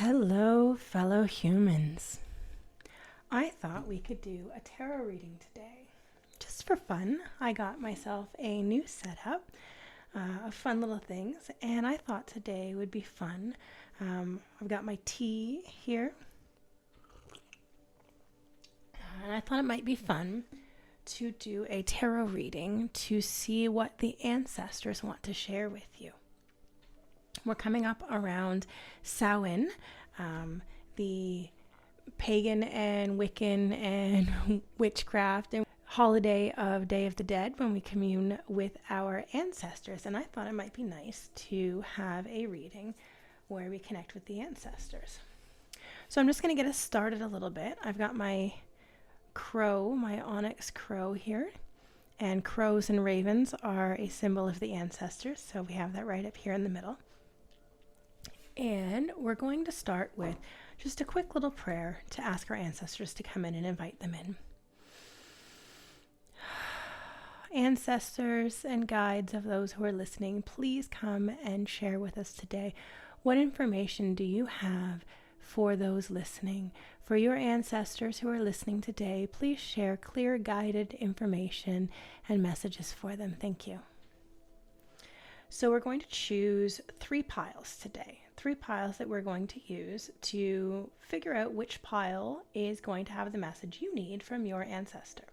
Hello, fellow humans. I thought we could do a tarot reading today. Just for fun, I got myself a new setup of fun little things, and I thought today would be fun. I've got my tea here, and I thought it might be fun to do a tarot reading to see what the ancestors want to share with you. We're coming up around Samhain, the pagan and Wiccan and witchcraft and holiday of Day of the Dead when we commune with our ancestors. And I thought it might be nice to have a reading where we connect with the ancestors. So I'm just going to get us started a little bit. I've got my crow, my onyx crow here. And crows and ravens are a symbol of the ancestors. So we have that right up here in the middle. And we're going to start with just a quick little prayer to ask our ancestors to come in and invite them in. Ancestors and guides of those who are listening, please come and share with us today. What information do you have for those listening? For your ancestors who are listening today, please share clear, guided information and messages for them. Thank you. So we're going to choose 3 piles today. 3 piles that we're going to use to figure out which pile is going to have the message you need from your ancestor.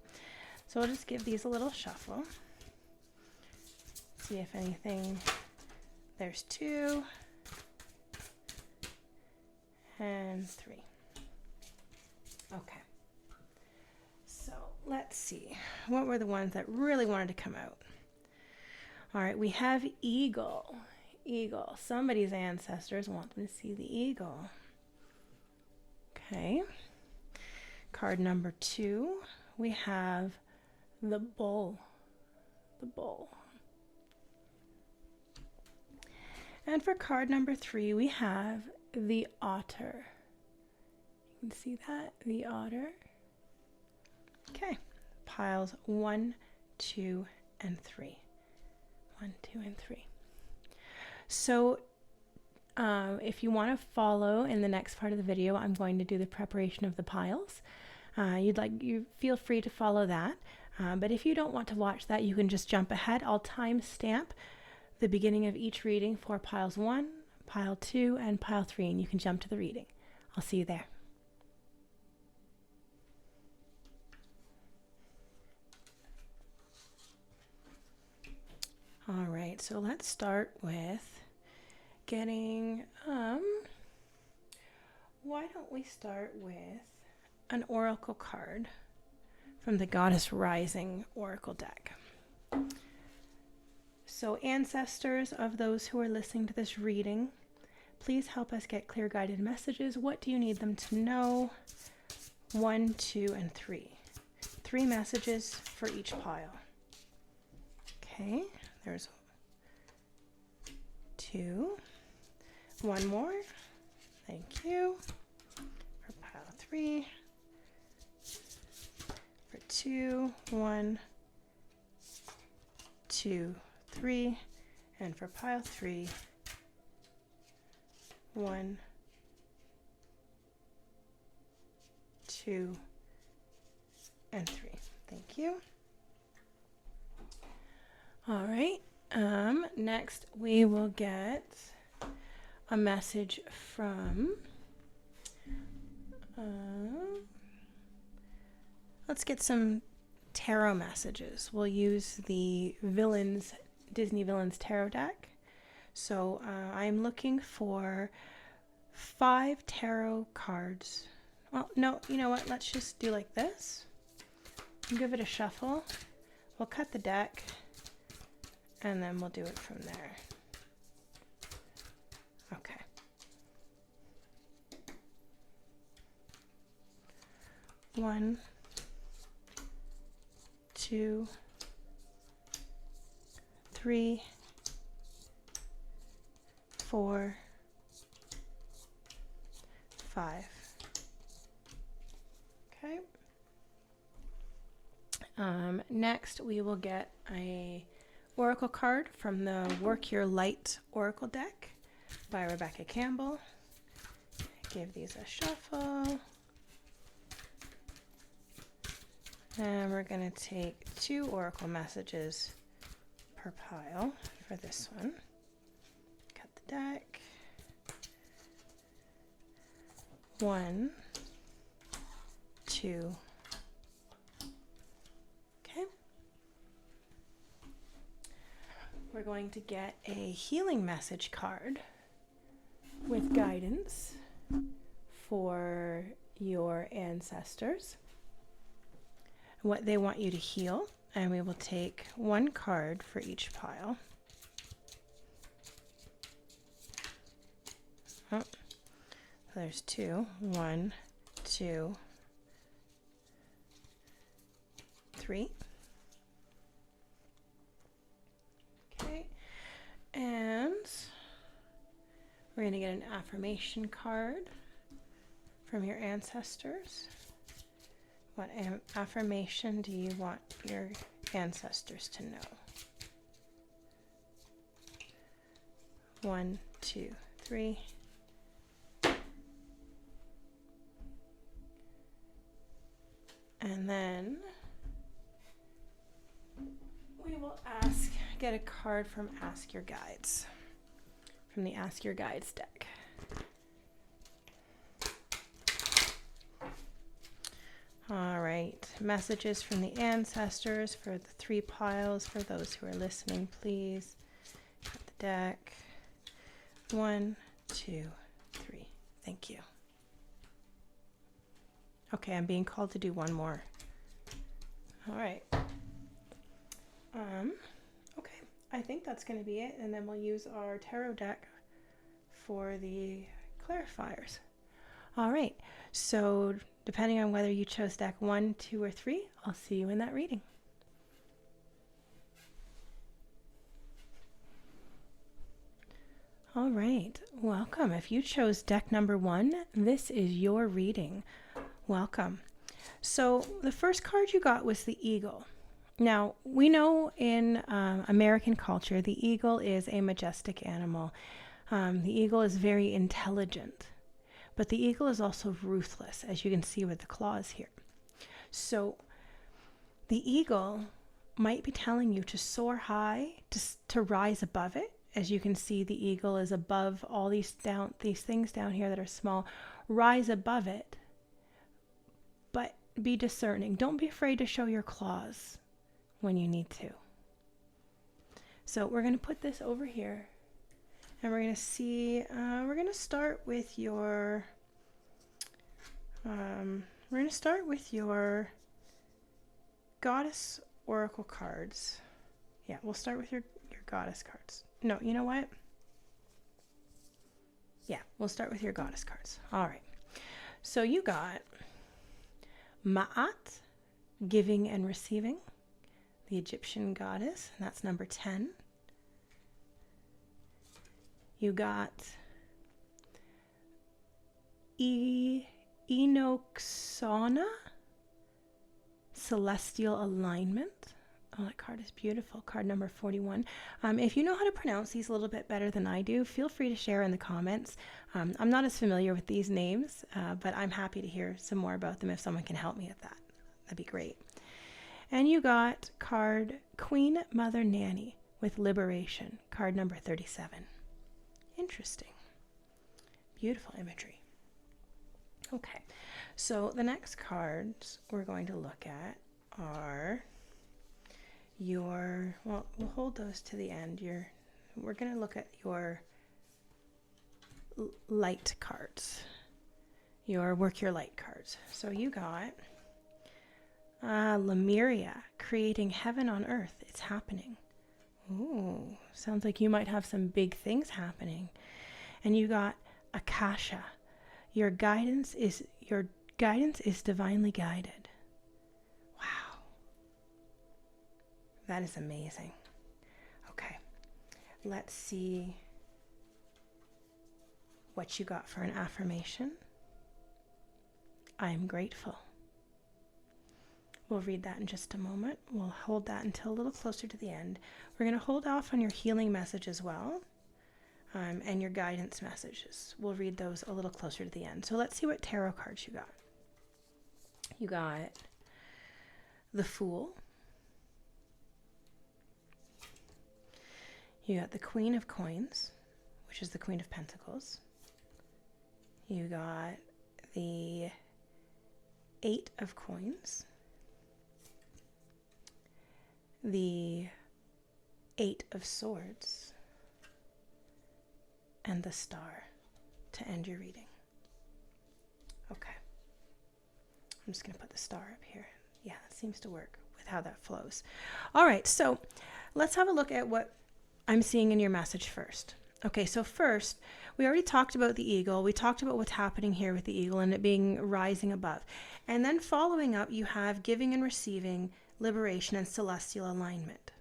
So I'll just give these a little shuffle. See if anything. There's 2 and 3. Okay. So let's see. What were the ones that really wanted to come out? All right, we have eagle. Eagle. Somebody's ancestors want them to see the eagle. Okay. Card number 2, we have the bull. The bull. And for card number 3, we have the otter. You can see that, the otter. Okay. Piles 1, 2, and 3. 1, 2, and 3. So if you want to follow in the next part of the video, I'm going to do the preparation of the piles. You feel free to follow that. But if you don't want to watch that, you can just jump ahead. I'll time stamp the beginning of each reading for piles 1, pile 2, and pile 3, and you can jump to the reading. I'll see you there. All right, so let's start with getting, why don't we start with an oracle card from the Goddess Rising Oracle deck. So ancestors of those who are listening to this reading, please help us get clear guided messages. What do you need them to know? 1, 2, and 3. 3 messages for each pile. Okay. There's 2. 1 more. Thank you. For pile 3. For 2. 1, 2, 3. And for pile 3. 1, 2, and 3. Thank you. All right, next we will get a message from, let's get some tarot messages. We'll use the Villains, Disney Villains tarot deck. So I'm looking for 5 tarot cards. Well, no, you know what? Let's just do like this. Give it a shuffle. We'll cut the deck. And then we'll do it from there. Okay. 1, 2, 3, 4, 5. Okay. Next we will get a oracle card from the Work Your Light Oracle deck by Rebecca Campbell. give these a shuffle. And we're going to take 2 oracle messages per pile for this one. Cut the deck. 1, 2. Okay. We're going to get a healing message card with guidance for your ancestors, what they want you to heal, and we will take 1 card for each pile. Oh, there's 2. 1, 2, 3. Okay, and we're going to get an affirmation card from your ancestors. What affirmation do you want your ancestors to know? 1, 2, 3. And then we will get a card from Ask Your Guides, from the Ask Your Guides deck. All right, messages from the ancestors for the 3 piles. For those who are listening, please cut the deck. 1, 2, 3. Thank you. Okay, I'm being called to do 1 more. All right. Okay, I think that's going to be it, and then we'll use our tarot deck for the clarifiers. All right, so depending on whether you chose deck 1, 2, or 3, I'll see you in that reading. All right, welcome. If you chose deck number 1, this is your reading. Welcome. So the first card you got was the eagle. Now, we know in American culture, the eagle is a majestic animal. The eagle is very intelligent, but the eagle is also ruthless, as you can see with the claws here. So the eagle might be telling you to soar high, to rise above it. As you can see, the eagle is above all these things down here that are small. Rise above it, but be discerning. Don't be afraid to show your claws when you need to. So we're going to put this over here, and we're going to see, we're going to start with your, goddess oracle cards. Yeah, we'll start with your goddess cards. No, you know what? Yeah, we'll start with your goddess cards. All right. So you got Ma'at, giving and receiving, the Egyptian goddess, and that's number 10. You got Enoxana, celestial alignment. Oh, that card is beautiful. Card number 41. If you know how to pronounce these a little bit better than I do, feel free to share in the comments. I'm not as familiar with these names, but I'm happy to hear some more about them if someone can help me with that. That'd be great. And you got card Queen Mother Nanny with Liberation, card number 37. Interesting. Beautiful imagery. Okay, so the next cards we're going to look at are we'll hold those to the end. We're going to look at your light cards, work your light cards. So you got Lemuria, creating heaven on earth. It's happening. Ooh, sounds like you might have some big things happening. And you got Akasha. Your guidance is divinely guided. Wow. That is amazing. Okay. Let's see what you got for an affirmation. I'm grateful. We'll read that in just a moment. We'll hold that until a little closer to the end. We're going to hold off on your healing message as well. and your guidance messages. We'll read those a little closer to the end. So let's see what tarot cards you got. You got the Fool. You got the Queen of Coins, which is the Queen of Pentacles. You got the Eight of Coins, the Eight of Swords, and the Star to end your reading. Okay. I'm just going to put the star up here. Yeah, that seems to work with how that flows. All right, so let's have a look at what I'm seeing in your message first. Okay, so first, we already talked about the eagle. We talked about what's happening here with the eagle and it being rising above. And then following up, you have giving and receiving, liberation, and celestial alignment.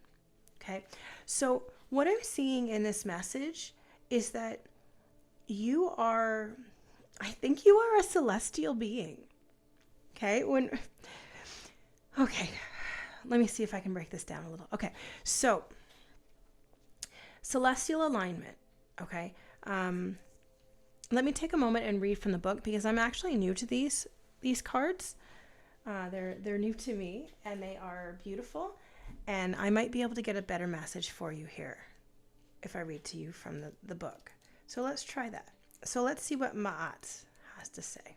Okay, so what I'm seeing in this message is that I think you are a celestial being. Okay, let me see if I can break this down a little. Okay, so celestial alignment. Okay, let me take a moment and read from the book because I'm actually new to these cards. They're new to me and they are beautiful, and I might be able to get a better message for you here if I read to you from the book. So let's try that. So let's see what Ma'at has to say.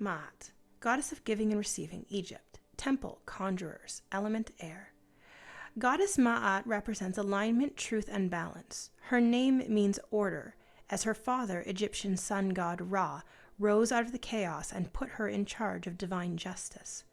Ma'at, goddess of giving and receiving, Egypt. Temple, conjurers, element air. Goddess Ma'at represents alignment, truth, and balance. Her name means order, as her father, Egyptian sun god Ra, rose out of the chaos and put her in charge of divine justice.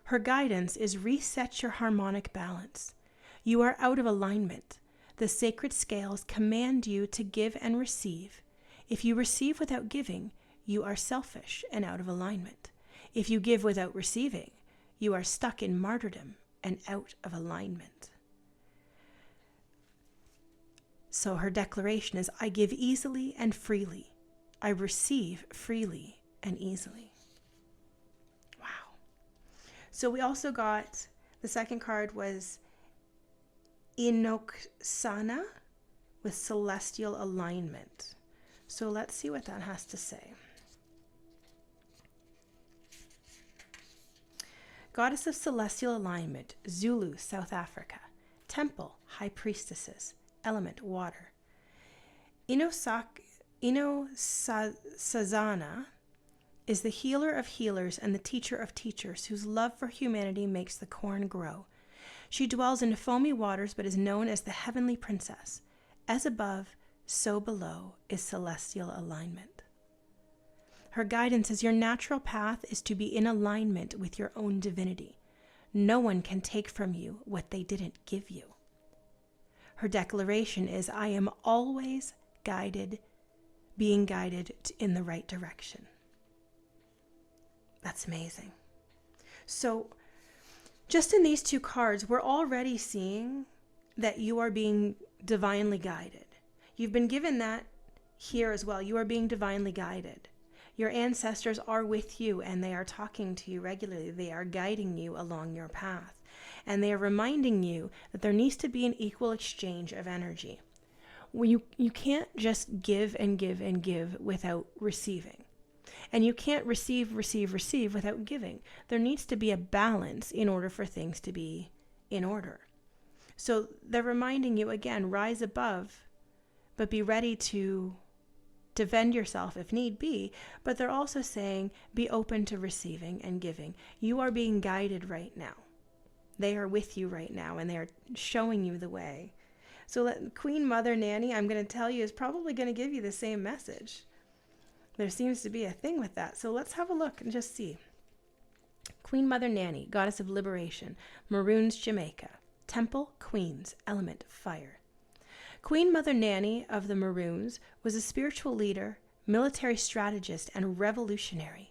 Her guidance is reset your harmonic balance. You are out of alignment. The sacred scales command you to give and receive. If you receive without giving, you are selfish and out of alignment. If you give without receiving, you are stuck in martyrdom and out of alignment. So her declaration is, I give easily and freely. I receive freely and easily. Wow. So we also got, the second card was Inoksana with celestial alignment. So let's see what that has to say. Goddess of celestial alignment, Zulu, South Africa. Temple, high priestesses. Element, water. Inosazana is the healer of healers and the teacher of teachers, whose love for humanity makes the corn grow. She dwells in foamy waters, but is known as the heavenly princess. As above, so below is celestial alignment. Her guidance is your natural path is to be in alignment with your own divinity. No one can take from you what they didn't give you. Her declaration is, I am always being guided in the right direction. That's amazing. So just in these two cards, we're already seeing that you are being divinely guided. You've been given that here as well. You are being divinely guided. Your ancestors are with you and they are talking to you regularly. They are guiding you along your path. And they are reminding you that there needs to be an equal exchange of energy. You can't just give and give and give without receiving. And you can't receive without giving. There needs to be a balance in order for things to be in order. So they're reminding you again, rise above, but be ready to defend yourself if need be. But they're also saying, be open to receiving and giving. You are being guided right now. They are with you right now, and they are showing you the way. So Queen Mother Nanny, I'm going to tell you, is probably going to give you the same message. There seems to be a thing with that. So let's have a look and just see. Queen Mother Nanny, goddess of liberation, Maroons, Jamaica. Temple, Queens, element, fire. Queen Mother Nanny of the Maroons was a spiritual leader, military strategist, and revolutionary.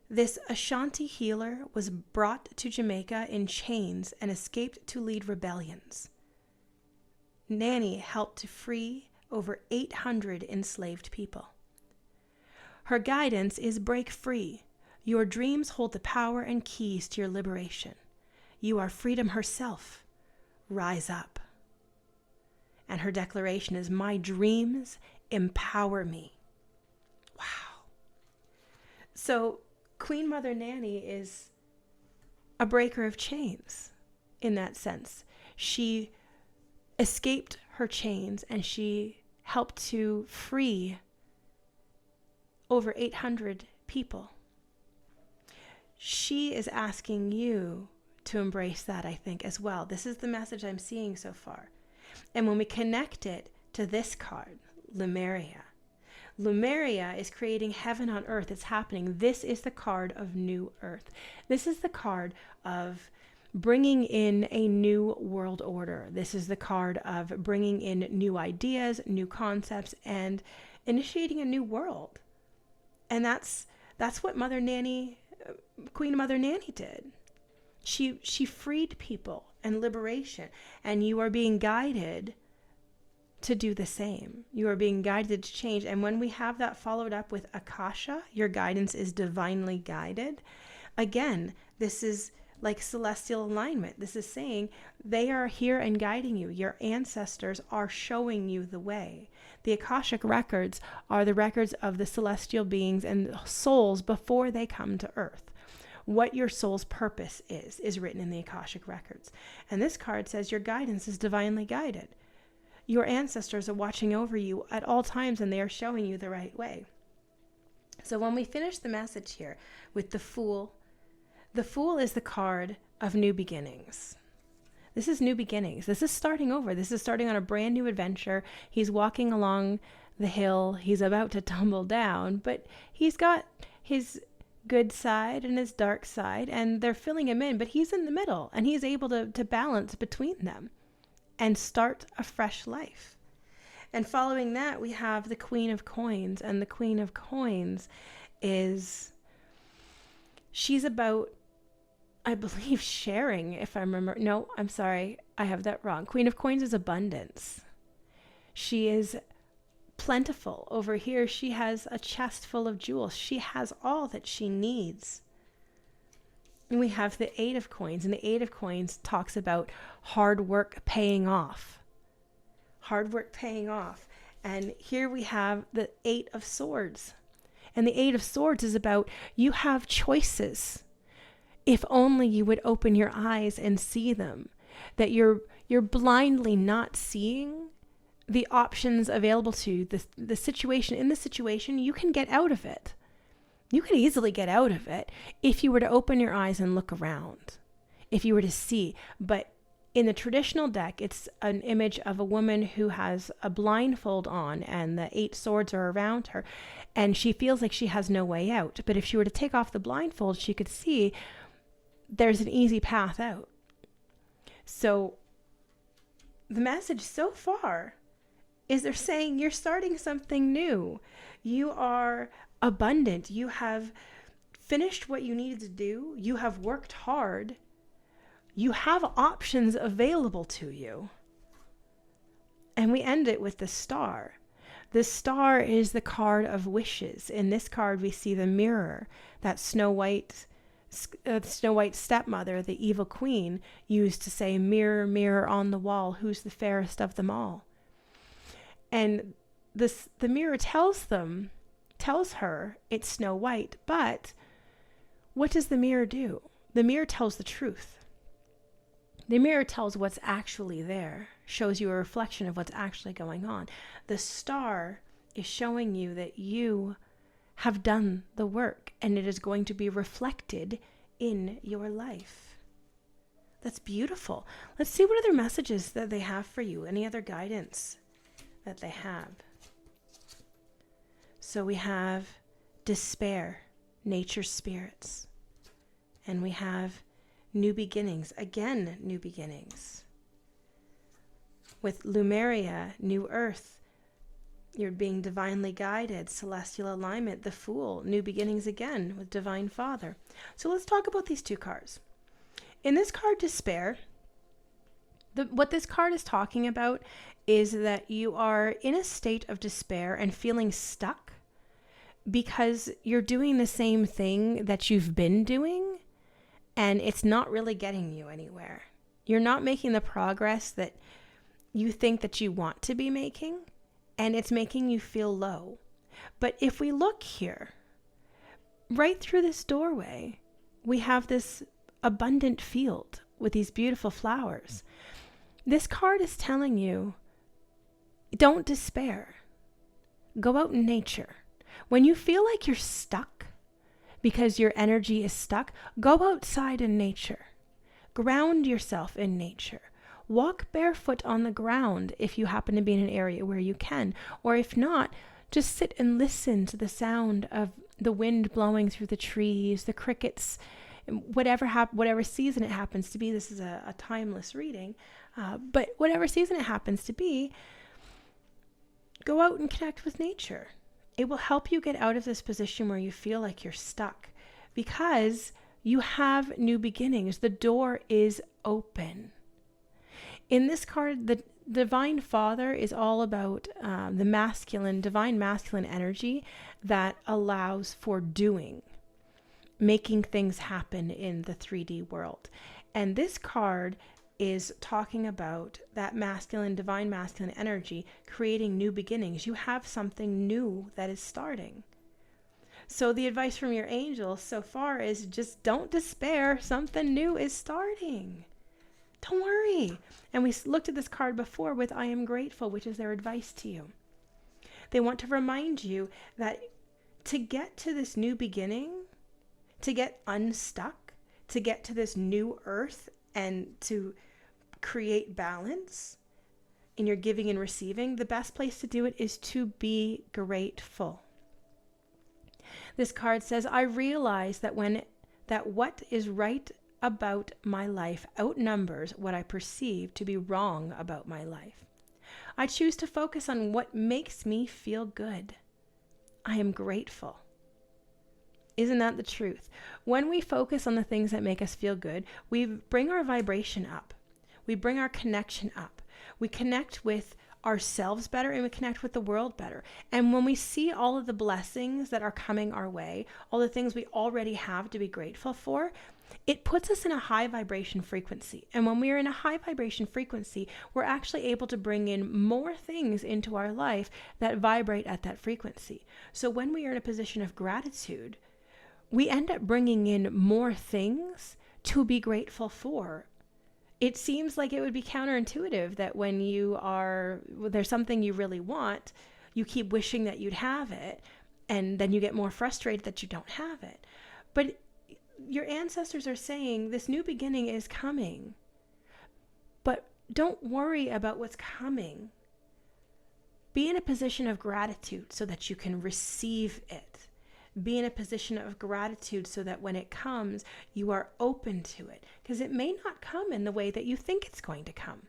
This Ashanti healer was brought to Jamaica in chains and escaped to lead rebellions. Nanny helped to free over 800 enslaved people. Her guidance is break free. Your dreams hold the power and keys to your liberation. You are freedom herself. Rise up. And her declaration is, my dreams empower me. Wow. So Queen Mother Nanny is a breaker of chains in that sense. She escaped her chains and she helped to free over 800 people. She is asking you to embrace that, I think, as well. This is the message I'm seeing so far. And when we connect it to this card, Lemuria, Lemuria is creating heaven on earth. It's happening. This is the card of new earth. This is the card of bringing in a new world order. This is the card of bringing in new ideas, new concepts, and initiating a new world. And that's what Queen Mother Nanny did. She freed people and liberation, and you are being guided to do the same. You are being guided to change. And when we have that followed up with Akasha, your guidance is divinely guided. Again, this is like celestial alignment. This is saying they are here and guiding you. Your ancestors are showing you the way. The Akashic records are the records of the celestial beings and souls before they come to earth. What your soul's purpose is written in the Akashic records. And this card says your guidance is divinely guided. Your ancestors are watching over you at all times and they are showing you the right way. So when we finish the message here with the Fool is the card of new beginnings. This is new beginnings. This is starting over. This is starting on a brand new adventure. He's walking along the hill. He's about to tumble down, but he's got his good side and his dark side, and they're filling him in, but he's in the middle, and he's able to balance between them and start a fresh life. And following that, we have the Queen of Coins, and the Queen of Coins she's about, I believe, sharing, if I remember. No, I'm sorry. I have that wrong. Queen of Coins is abundance. She is plentiful. Over here, she has a chest full of jewels. She has all that she needs. And we have the Eight of Coins, and the Eight of Coins talks about hard work paying off. Hard work paying off. And here we have the Eight of Swords. And the Eight of Swords is about you have choices. If only you would open your eyes and see them. That you're blindly not seeing the options available to you. The situation, in the situation, you can get out of it. You could easily get out of it if you were to open your eyes and look around. If you were to see. But in the traditional deck, it's an image of a woman who has a blindfold on and the 8 swords are around her. And she feels like she has no way out. But if she were to take off the blindfold, she could see there's an easy path out. So the message so far is they're saying you're starting something new. You are abundant. You have finished what you needed to do. You have worked hard. You have options available to you. And we end it with the Star. The Star is the card of wishes. In this card, we see the mirror that Snow White's stepmother, the evil queen, used to say, mirror, mirror on the wall, who's the fairest of them all? And the mirror tells her it's Snow White, but what does the mirror do? The mirror tells the truth. The mirror tells what's actually there, shows you a reflection of what's actually going on. The Star is showing you that you have done the work and it is going to be reflected in your life. That's beautiful. Let's see what other messages that they have for you. Any other guidance that they have. So we have despair, nature spirits. And we have new beginnings. Again, new beginnings. With Lemuria, new earth. You're being divinely guided, celestial alignment, the Fool, new beginnings again with Divine Father. So let's talk about these two cards. In this card, despair, what this card is talking about is that you are in a state of despair and feeling stuck because you're doing the same thing that you've been doing and it's not really getting you anywhere. You're not making the progress that you think that you want to be making, and it's making you feel low. But if we look here, right through this doorway, we have this abundant field with these beautiful flowers. This card is telling you, don't despair. Go out in nature. When you feel like you're stuck because your energy is stuck, go outside in nature. Ground yourself in nature. Walk barefoot on the ground if you happen to be in an area where you can. Or if not, just sit and listen to the sound of the wind blowing through the trees, the crickets, whatever season it happens to be. This is a timeless reading. But whatever season it happens to be, go out and connect with nature. It will help you get out of this position where you feel like you're stuck, because you have new beginnings. The door is open. In this card, the Divine Father is all about the divine masculine energy that allows for doing, making things happen in the 3D world. And this card is talking about that divine masculine energy creating new beginnings. You have something new that is starting. So the advice from your angels so far is just don't despair. Something new is starting. Don't worry. And we looked at this card before with I am grateful, which is their advice to you. They want to remind you that to get to this new beginning, to get unstuck, to get to this new earth and to create balance in your giving and receiving, the best place to do it is to be grateful. This card says, I realize that what is right about my life outnumbers what I perceive to be wrong about my life. I choose to focus on what makes me feel good. I am grateful. Isn't that the truth? When we focus on the things that make us feel good, we bring our vibration up. We bring our connection up. We connect with ourselves better and we connect with the world better. And when we see all of the blessings that are coming our way, all the things we already have to be grateful for, it puts us in a high vibration frequency. And when we are in a high vibration frequency, we're actually able to bring in more things into our life that vibrate at that frequency. So when we are in a position of gratitude, we end up bringing in more things to be grateful for. It seems like it would be counterintuitive that when there's something you really want, you keep wishing that you'd have it, and then you get more frustrated that you don't have it. But your ancestors are saying this new beginning is coming, but don't worry about what's coming. Be in a position of gratitude so that you can receive it. Be in a position of gratitude so that when it comes, you are open to it, because it may not come in the way that you think it's going to come.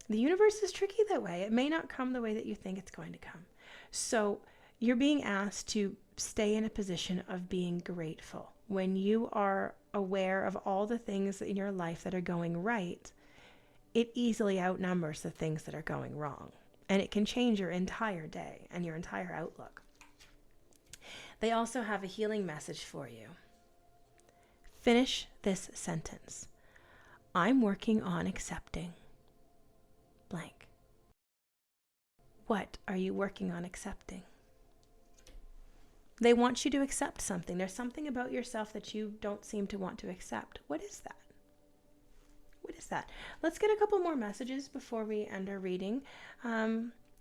The universe is tricky that way. It may not come the way that you think it's going to come. So you're being asked to stay in a position of being grateful. When you are aware of all the things in your life that are going right, it easily outnumbers the things that are going wrong. And it can change your entire day and your entire outlook. They also have a healing message for you. Finish this sentence. I'm working on accepting blank. What are you working on accepting? They want you to accept something. There's something about yourself that you don't seem to want to accept. What is that? What is that? Let's get a couple more messages before we end our reading.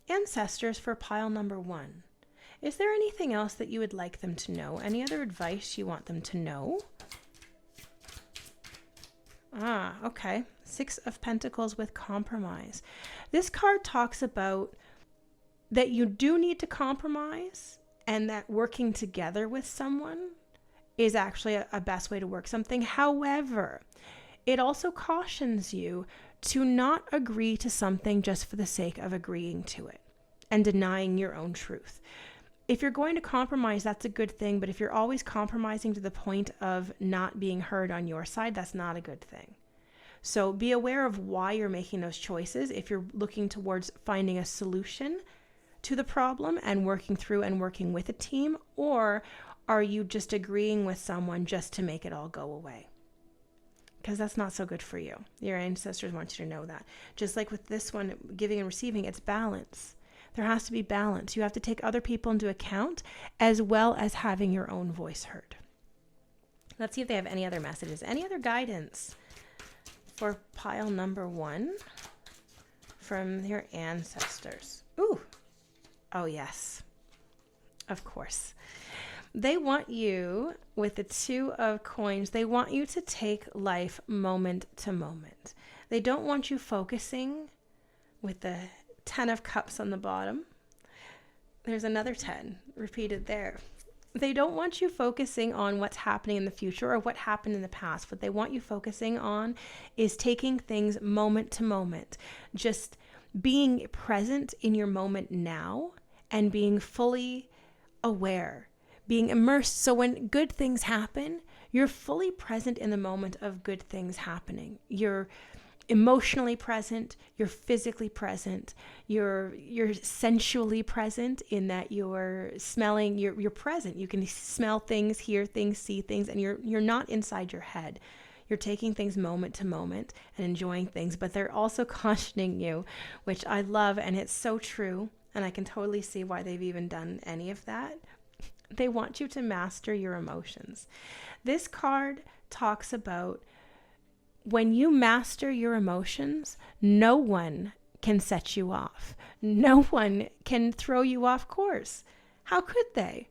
Ancestors for pile number 1. Is there anything else that you would like them to know? Any other advice you want them to know? Okay. 6 of Pentacles with compromise. This card talks about that you do need to compromise, and that working together with someone is actually a best way to work something. However, it also cautions you to not agree to something just for the sake of agreeing to it and denying your own truth. If you're going to compromise, that's a good thing. But if you're always compromising to the point of not being heard on your side, that's not a good thing. So be aware of why you're making those choices. If you're looking towards finding a solution to the problem and working through and working with a team, or are you just agreeing with someone just to make it all go away? because that's not so good for you. Your ancestors want you to know that. Just like with this one, giving and receiving, it's balance. There has to be balance. You have to take other people into account as well as having your own voice heard. Let's see if they have any other messages, any other guidance for pile number 1 from your ancestors. Ooh. Oh, yes. Of course. They want you, with the 2 of coins, they want you to take life moment to moment. They don't want you focusing with the 10 of cups on the bottom. There's another 10 repeated there. They don't want you focusing on what's happening in the future or what happened in the past. What they want you focusing on is taking things moment to moment. Just being present in your moment now and being fully aware. Being immersed, so when good things happen, you're fully present in the moment of good things happening. You're emotionally present, you're physically present, you're sensually present in that you're smelling, you're present. You can smell things, hear things, see things, and you're not inside your head. You're taking things moment to moment and enjoying things, but they're also cautioning you, which I love, and it's so true, and I can totally see why they've even done any of that. They want you to master your emotions. This card talks about when you master your emotions, no one can set you off. No one can throw you off course. How could they?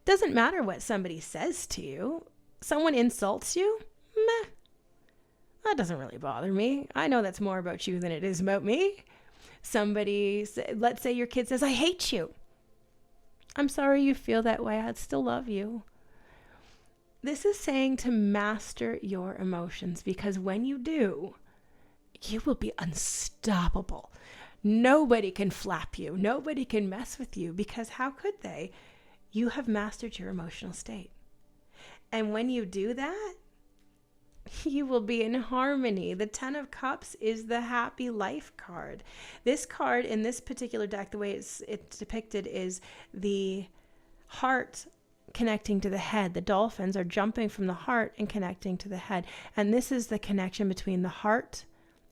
Doesn't matter what somebody says to you. Someone insults you? Meh. That doesn't really bother me. I know that's more about you than it is about me. Let's say your kid says, I hate you. I'm sorry you feel that way. I'd still love you. This is saying to master your emotions, because when you do, you will be unstoppable. Nobody can flap you. Nobody can mess with you, because how could they? You have mastered your emotional state. And when you do that, you will be in harmony. The 10 of Cups is the happy life card. This card in this particular deck, the way it's depicted, is the heart connecting to the head. The dolphins are jumping from the heart and connecting to the head. And this is the connection between the heart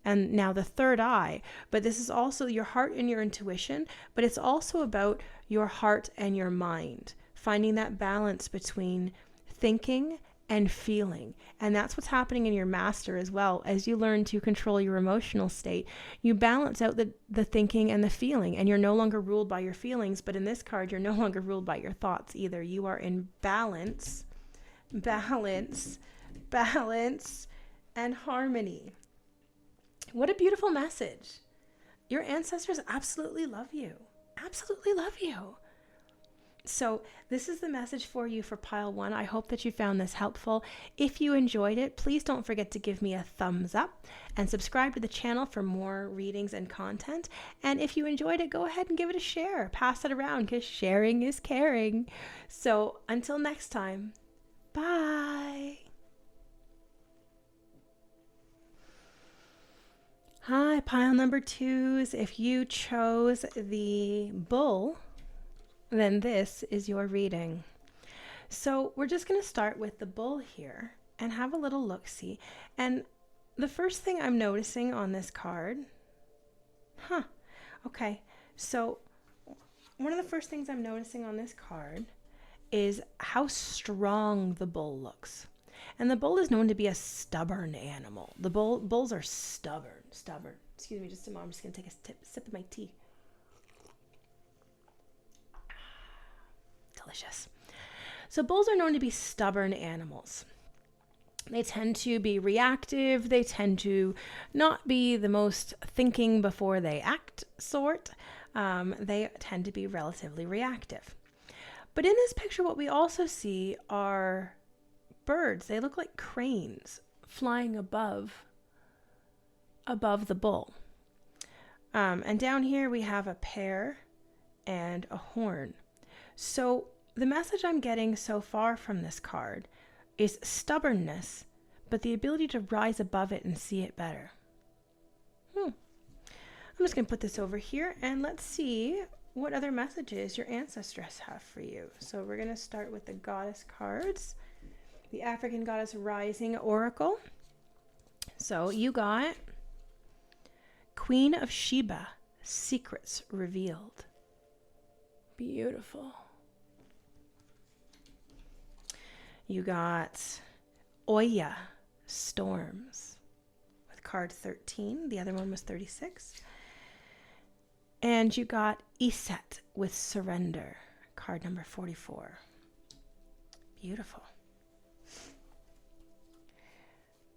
and now the third eye. But this is also your heart and your intuition, but it's also about your heart and your mind, finding that balance between thinking and feeling. And that's what's happening in your master as well. As you learn to control your emotional state, you balance out the thinking and the feeling, and you're no longer ruled by your feelings. But in this card, you're no longer ruled by your thoughts either. You are in balance, and harmony. What a beautiful message. Your ancestors absolutely love you. Absolutely love you. So this is the message for you for pile 1. I hope that you found this helpful. If you enjoyed it, please don't forget to give me a thumbs up and subscribe to the channel for more readings and content. And if you enjoyed it, go ahead and give it a share. Pass it around, because sharing is caring. So until next time, bye. Hi, pile number 2s. If you chose the bull, then this is your reading. So we're just going to start with the bull here and have a little look-see. And the first thing I'm noticing on this card, okay, so one of the first things I'm noticing on this card is how strong the bull looks. And the bull is known to be a stubborn animal. The bulls are stubborn. Excuse me just a moment. I'm just going to take a sip of my tea. Delicious. So bulls are known to be stubborn animals. They tend to be reactive. They tend to not be the most thinking before they act sort. They tend to be relatively reactive. But in this picture, what we also see are birds. They look like cranes flying above the bull. And down here we have a pear and a horn. So the message I'm getting so far from this card is stubbornness, but the ability to rise above it and see it better. I'm just going to put this over here and let's see what other messages your ancestors have for you. So we're going to start with the goddess cards. The African Goddess Rising Oracle. So you got Queen of Sheba, secrets revealed. Beautiful. You got Oya, storms, with card 13. The other one was 36. And you got Iset with surrender, card number 44. Beautiful.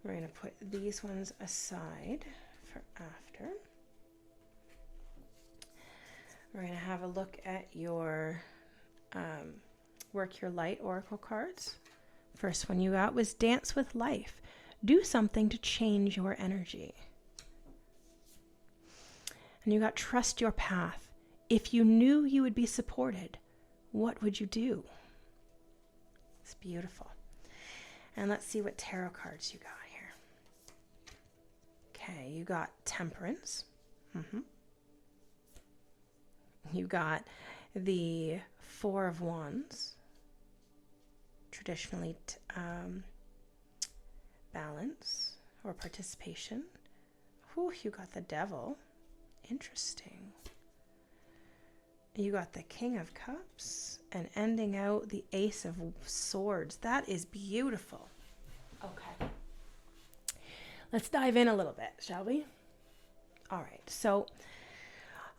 We're going to put these ones aside for after. We're going to have a look at your Work Your Light Oracle cards. First one you got was Dance with Life. Do something to change your energy. And you got Trust Your Path. If you knew you would be supported, what would you do? It's beautiful. And let's see what tarot cards you got here. Okay, you got Temperance. You got the Four of Wands. Traditionally balance or participation. Ooh, you got the Devil. Interesting. You got the King of Cups and ending out the Ace of Swords. That is beautiful. Okay. Let's dive in a little bit, shall we? All right. So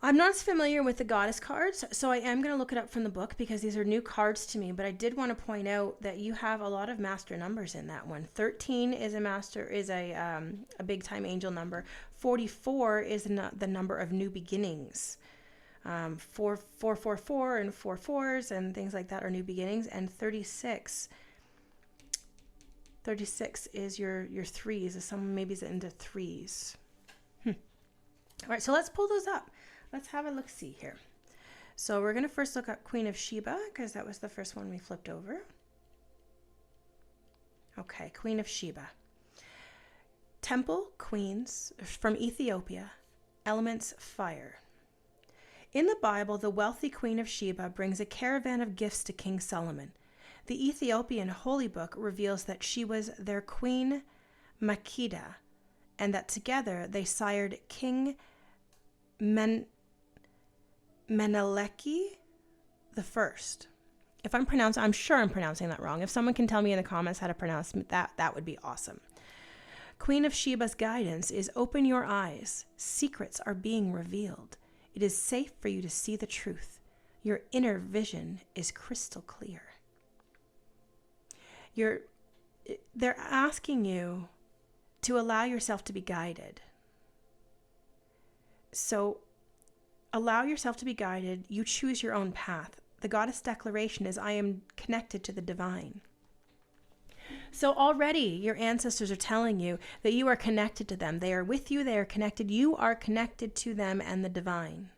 I'm not as familiar with the Goddess cards, so I am going to look it up from the book because these are new cards to me, but I did want to point out that you have a lot of master numbers in that one. 13 is a big time angel number. 44 is the number of new beginnings. 444 and 44s and things like that are new beginnings, and 36 is your threes. Some maybe is into threes. All right, so let's pull those up. Let's have a look-see here. So we're going to first look at Queen of Sheba because that was the first one we flipped over. Okay, Queen of Sheba. Temple Queens from Ethiopia, elements fire. In the Bible, the wealthy Queen of Sheba brings a caravan of gifts to King Solomon. The Ethiopian holy book reveals that she was their Queen Makeda, and that together they sired King Meneleki the First. I'm sure I'm pronouncing that wrong. If someone can tell me in the comments how to pronounce that would be awesome. Queen of Sheba's guidance is open your eyes. Secrets are being revealed. It is safe for you to see the truth. Your inner vision is crystal clear. They're asking you to allow yourself to be guided. So allow yourself to be guided. You choose your own path. The goddess declaration is, I am connected to the divine. So already your ancestors are telling you that you are connected to them. They are with you. They are connected. You are connected to them and the divine.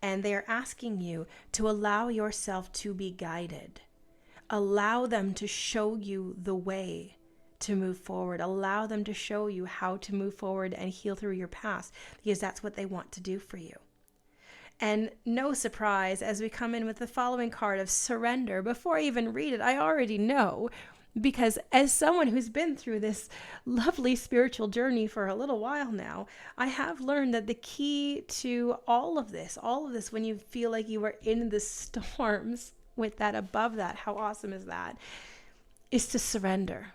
And they are asking you to allow yourself to be guided. Allow them to show you the way to move forward. Allow them to show you how to move forward and heal through your past, because that's what they want to do for you. And no surprise, as we come in with the following card of surrender, before I even read it, I already know, because as someone who's been through this lovely spiritual journey for a little while now, I have learned that the key to all of this, when you feel like you are in the storms with that above that, how awesome is that, is to surrender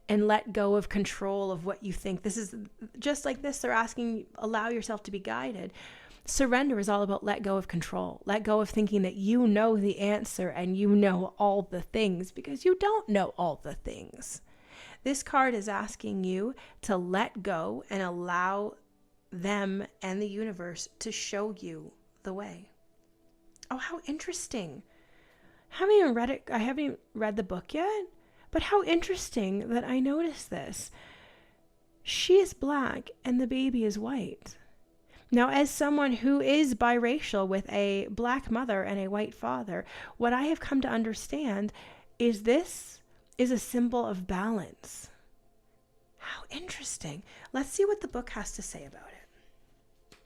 and let go of control of what you think. This is just like this. They're asking, allow yourself to be guided. Surrender is all about let go of control. Let go of thinking that you know the answer and you know all the things, because you don't know all the things. This card is asking you to let go and allow them and the universe to show you the way. Oh, how interesting. I haven't even read the book yet, but how interesting that I noticed this. She is black and the baby is white. Now, as someone who is biracial with a black mother and a white father, what I have come to understand is this is a symbol of balance. How interesting. Let's see what the book has to say about it.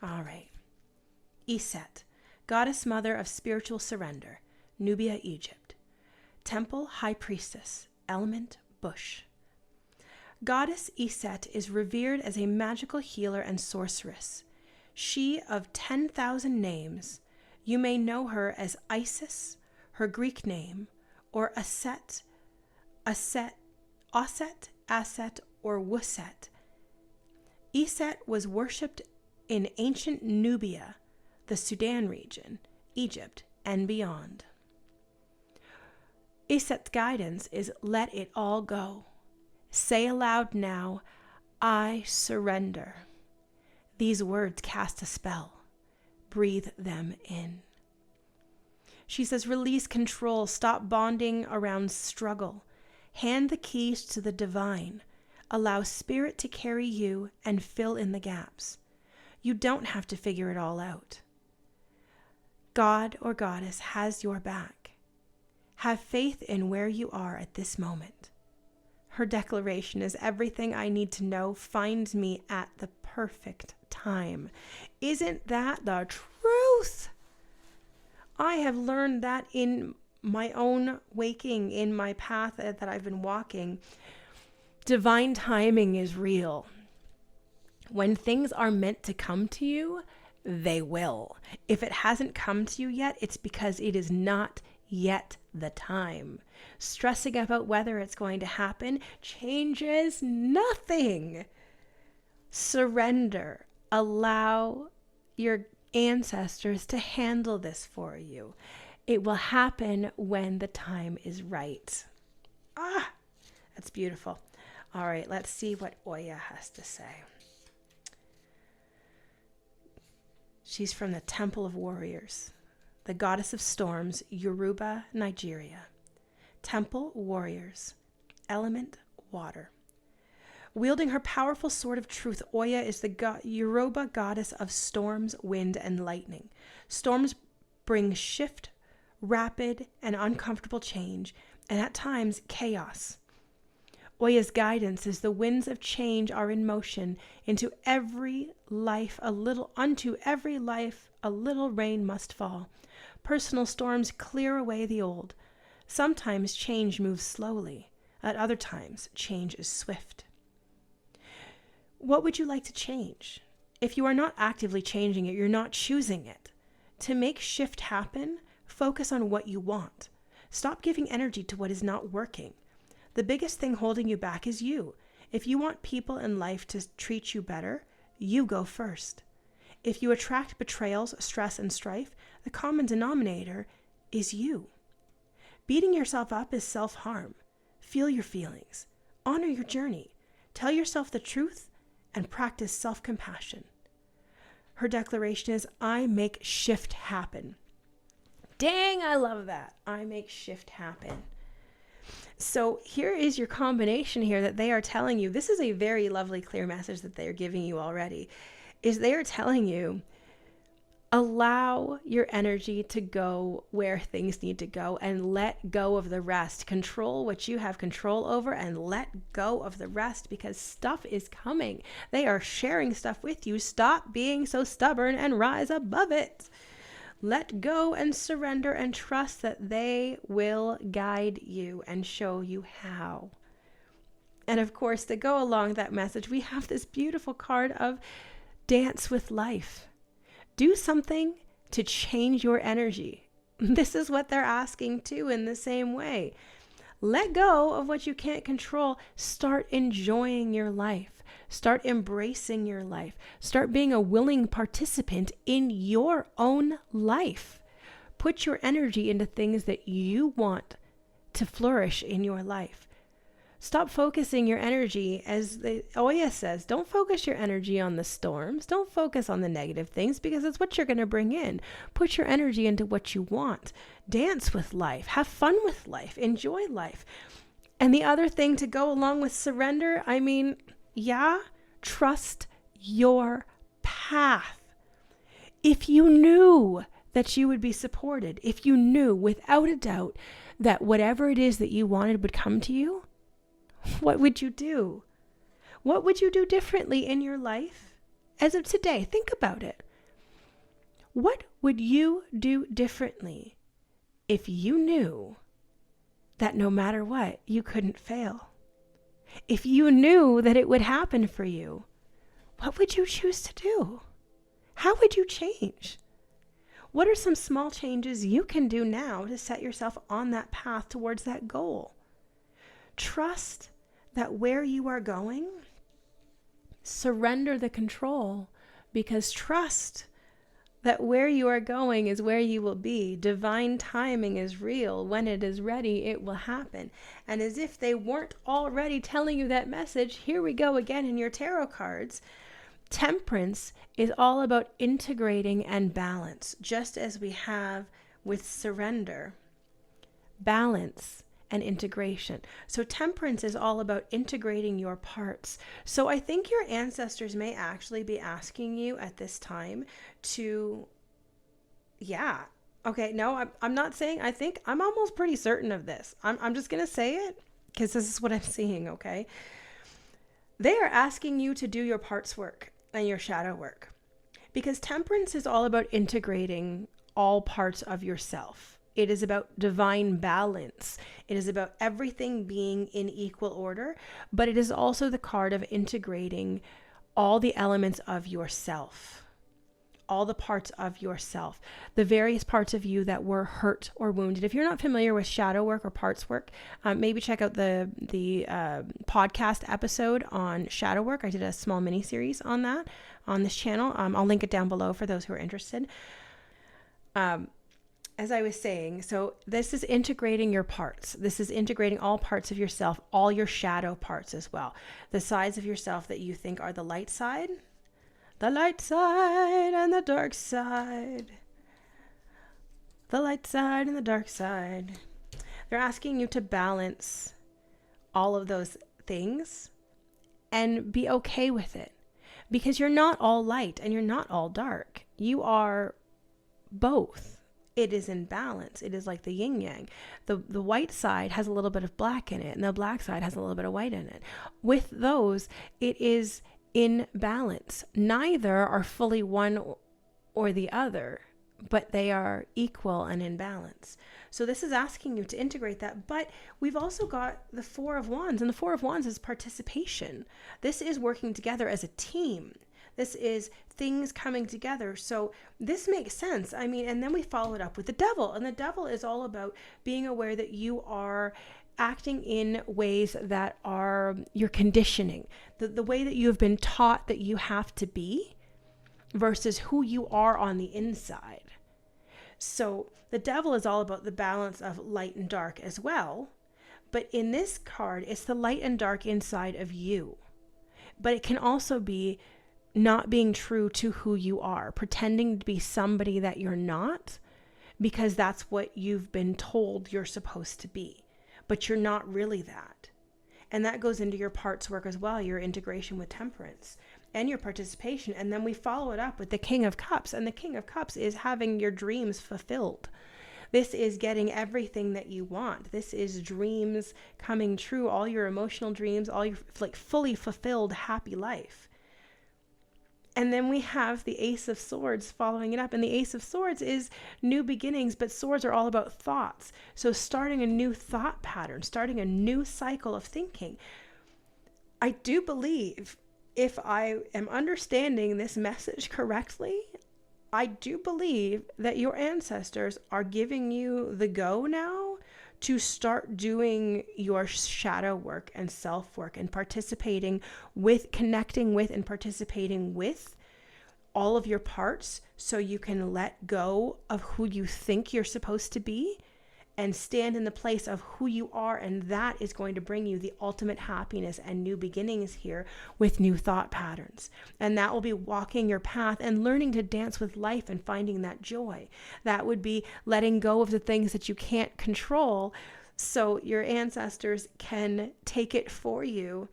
All right. Iset, goddess mother of spiritual surrender, Nubia, Egypt. Temple high priestess, element bush. Goddess Iset is revered as a magical healer and sorceress. She of 10,000 names. You may know her as Isis, her Greek name, or Aset, Osset, Aset, or Wuset. Iset was worshipped in ancient Nubia, the Sudan region, Egypt, and beyond. Iset's guidance is let it all go. Say aloud now, I surrender. These words cast a spell. Breathe them in. She says, release control. Stop bonding around struggle. Hand the keys to the divine. Allow spirit to carry you and fill in the gaps. You don't have to figure it all out. God or goddess has your back. Have faith in where you are at this moment. Her declaration is everything I need to know finds me at the perfect time. Isn't that the truth? I have learned that in my own waking, in my path that I've been walking. Divine timing is real. When things are meant to come to you, they will. If it hasn't come to you yet, it's because it is not yet the time. Stressing about whether it's going to happen changes nothing. Surrender. Allow your ancestors to handle this for you. It will happen when the time is right. That's beautiful. All right, let's see what Oya has to say. She's from the Temple of Warriors, the goddess of storms, Yoruba, Nigeria. Temple warriors, element water. Wielding her powerful sword of truth, Oya is the Yoruba goddess of storms, wind, and lightning. Storms bring shift, rapid, and uncomfortable change, and at times chaos. Oya's guidance is the winds of change are in motion. Unto every life a little rain must fall. Personal storms clear away the old. Sometimes change moves slowly. At other times, change is swift. What would you like to change? If you are not actively changing it, you're not choosing it. To make shift happen, focus on what you want. Stop giving energy to what is not working. The biggest thing holding you back is you. If you want people in life to treat you better, you go first. If you attract betrayals, stress, and strife, the common denominator is you. Beating yourself up is self-harm. Feel your feelings. Honor your journey. Tell yourself the truth and practice self-compassion. Her declaration is, I make shift happen. Dang, I love that. I make shift happen. So here is your combination here that they are telling you. This is a very lovely, clear message that they are giving you already. Is they are telling you, allow your energy to go where things need to go and let go of the rest. Control what you have control over and let go of the rest, because stuff is coming. They are sharing stuff with you. Stop being so stubborn and rise above it. Let go and surrender and trust that they will guide you and show you how. And of course, to go along that message, we have this beautiful card of dance with life. Do something to change your energy. This is what they're asking too in the same way. Let go of what you can't control. Start enjoying your life. Start embracing your life. Start being a willing participant in your own life. Put your energy into things that you want to flourish in your life. Stop focusing your energy, as the Oya says, don't focus your energy on the storms. Don't focus on the negative things, because it's what you're going to bring in. Put your energy into what you want. Dance with life. Have fun with life. Enjoy life. And the other thing to go along with surrender, trust your path. If you knew that you would be supported, if you knew without a doubt that whatever it is that you wanted would come to you, what would you do? What would you do differently in your life as of today? Think about it. What would you do differently if you knew that no matter what, you couldn't fail. If you knew that it would happen for you, what would you choose to do? How would you change? What are some small changes you can do now to set yourself on that path towards that goal? Trust that where you are going, surrender the control, because trust that where you are going is where you will be. Divine timing is real. When it is ready, it will happen. And as if they weren't already telling you that message, here we go again in your tarot cards. Temperance is all about integrating and balance, just as we have with surrender, balance and integration. So temperance is all about integrating your parts. So I think your ancestors may actually be asking you at this time to, I'm not saying, I think I'm almost pretty certain of this. I'm just going to say it because this is what I'm seeing, okay? They are asking you to do your parts work and your shadow work, because temperance is all about integrating all parts of yourself. It is about divine balance. It is about everything being in equal order, but it is also the card of integrating all the elements of yourself, all the parts of yourself, the various parts of you that were hurt or wounded. If you're not familiar with shadow work or parts work, maybe check out the podcast episode on shadow work. I did a small mini series on that on this channel. I'll link it down below for those who are interested. As I was saying, so this is integrating your parts. This is integrating all parts of yourself, all your shadow parts as well. The sides of yourself that you think are the light side and the dark side. The light side and the dark side. They're asking you to balance all of those things and be okay with it, because you're not all light and you're not all dark. You are both. It is in balance. It is like the yin yang. The white side has a little bit of black in it, and the black side has a little bit of white in it. With those, it is in balance. Neither are fully one or the other, but they are equal and in balance. So this is asking you to integrate that. But we've also got the Four of Wands, and the Four of Wands is participation. This is working together as a team. This is things coming together. So this makes sense. I mean, and then we follow it up with the Devil. And the Devil is all about being aware that you are acting in ways that are your conditioning, the way that you have been taught that you have to be versus who you are on the inside. So the Devil is all about the balance of light and dark as well. But in this card, it's the light and dark inside of you. But it can also be not being true to who you are, pretending to be somebody that you're not, because that's what you've been told you're supposed to be, but you're not really that. And that goes into your parts work as well, your integration with temperance and your participation. And then we follow it up with the King of Cups, and the King of Cups is having your dreams fulfilled. This is getting everything that you want. This is dreams coming true, all your emotional dreams, all your fully fulfilled happy life. And then we have the Ace of Swords following it up. And the Ace of Swords is new beginnings, but swords are all about thoughts. So starting a new thought pattern, starting a new cycle of thinking. I do believe, if I am understanding this message correctly, I do believe that your ancestors are giving you the go now to start doing your shadow work and self-work and participating with, connecting with and participating with all of your parts, so you can let go of who you think you're supposed to be and stand in the place of who you are. And that is going to bring you the ultimate happiness and new beginnings here with new thought patterns. And that will be walking your path and learning to dance with life and finding that joy. That would be letting go of the things that you can't control, so your ancestors can take it for you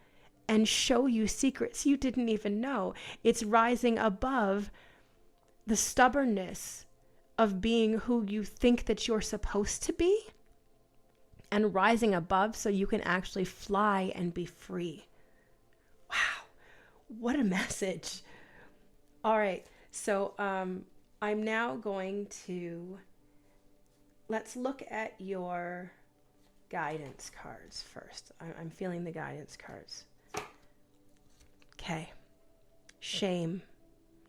and show you secrets you didn't even know. It's rising above the stubbornness of being who you think that you're supposed to be, and rising above so you can actually fly and be free. Wow, what a message. All right, so I'm now going to, let's look at your guidance cards first. I'm feeling the guidance cards. Okay. Shame,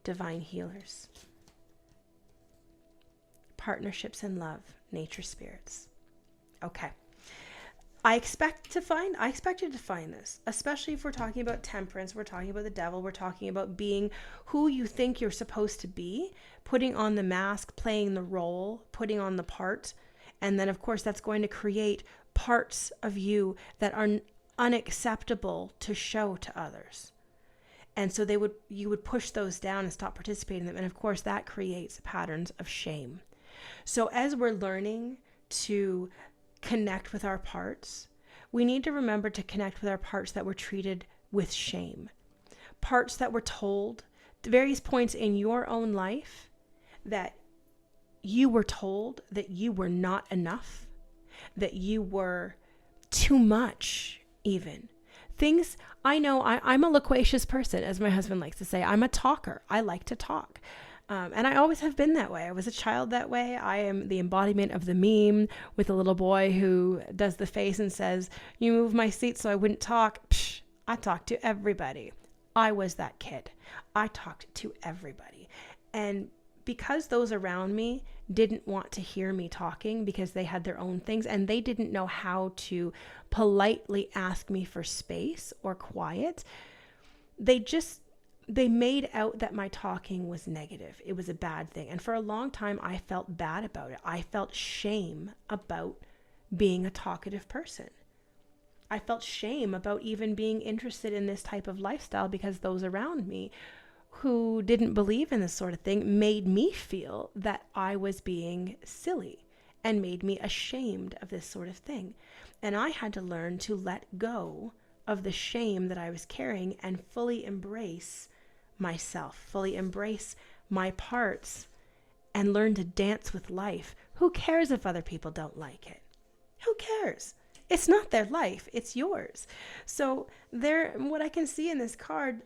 divine healers. Partnerships and love, nature spirits. Okay. I expected to find this, especially if we're talking about temperance, we're talking about the devil, we're talking about being who you think you're supposed to be, putting on the mask, playing the role, putting on the part. And then, of course, that's going to create parts of you that are unacceptable to show to others. And so you would push those down and stop participating in them. And of course, that creates patterns of shame. So as we're learning to connect with our parts, we need to remember to connect with our parts that were treated with shame. Parts that were told at various points in your own life that you were told that you were not enough, that you were too much even. Things, I know I'm a loquacious person, as my husband likes to say. I'm a talker. I like to talk. And I always have been that way. I was a child that way. I am the embodiment of the meme with a little boy who does the face and says, "You move my seat so I wouldn't talk." Psh, I talked to everybody. I was that kid. I talked to everybody. And because those around me didn't want to hear me talking because they had their own things and they didn't know how to politely ask me for space or quiet, they made out that my talking was negative. It was a bad thing. And for a long time, I felt bad about it. I felt shame about being a talkative person. I felt shame about even being interested in this type of lifestyle because those around me who didn't believe in this sort of thing made me feel that I was being silly and made me ashamed of this sort of thing. And I had to learn to let go of the shame that I was carrying and fully embrace myself, fully embrace my parts and learn to dance with life. Who cares if other people don't like it? Who cares? It's not their life, it's yours. So what I can see in this card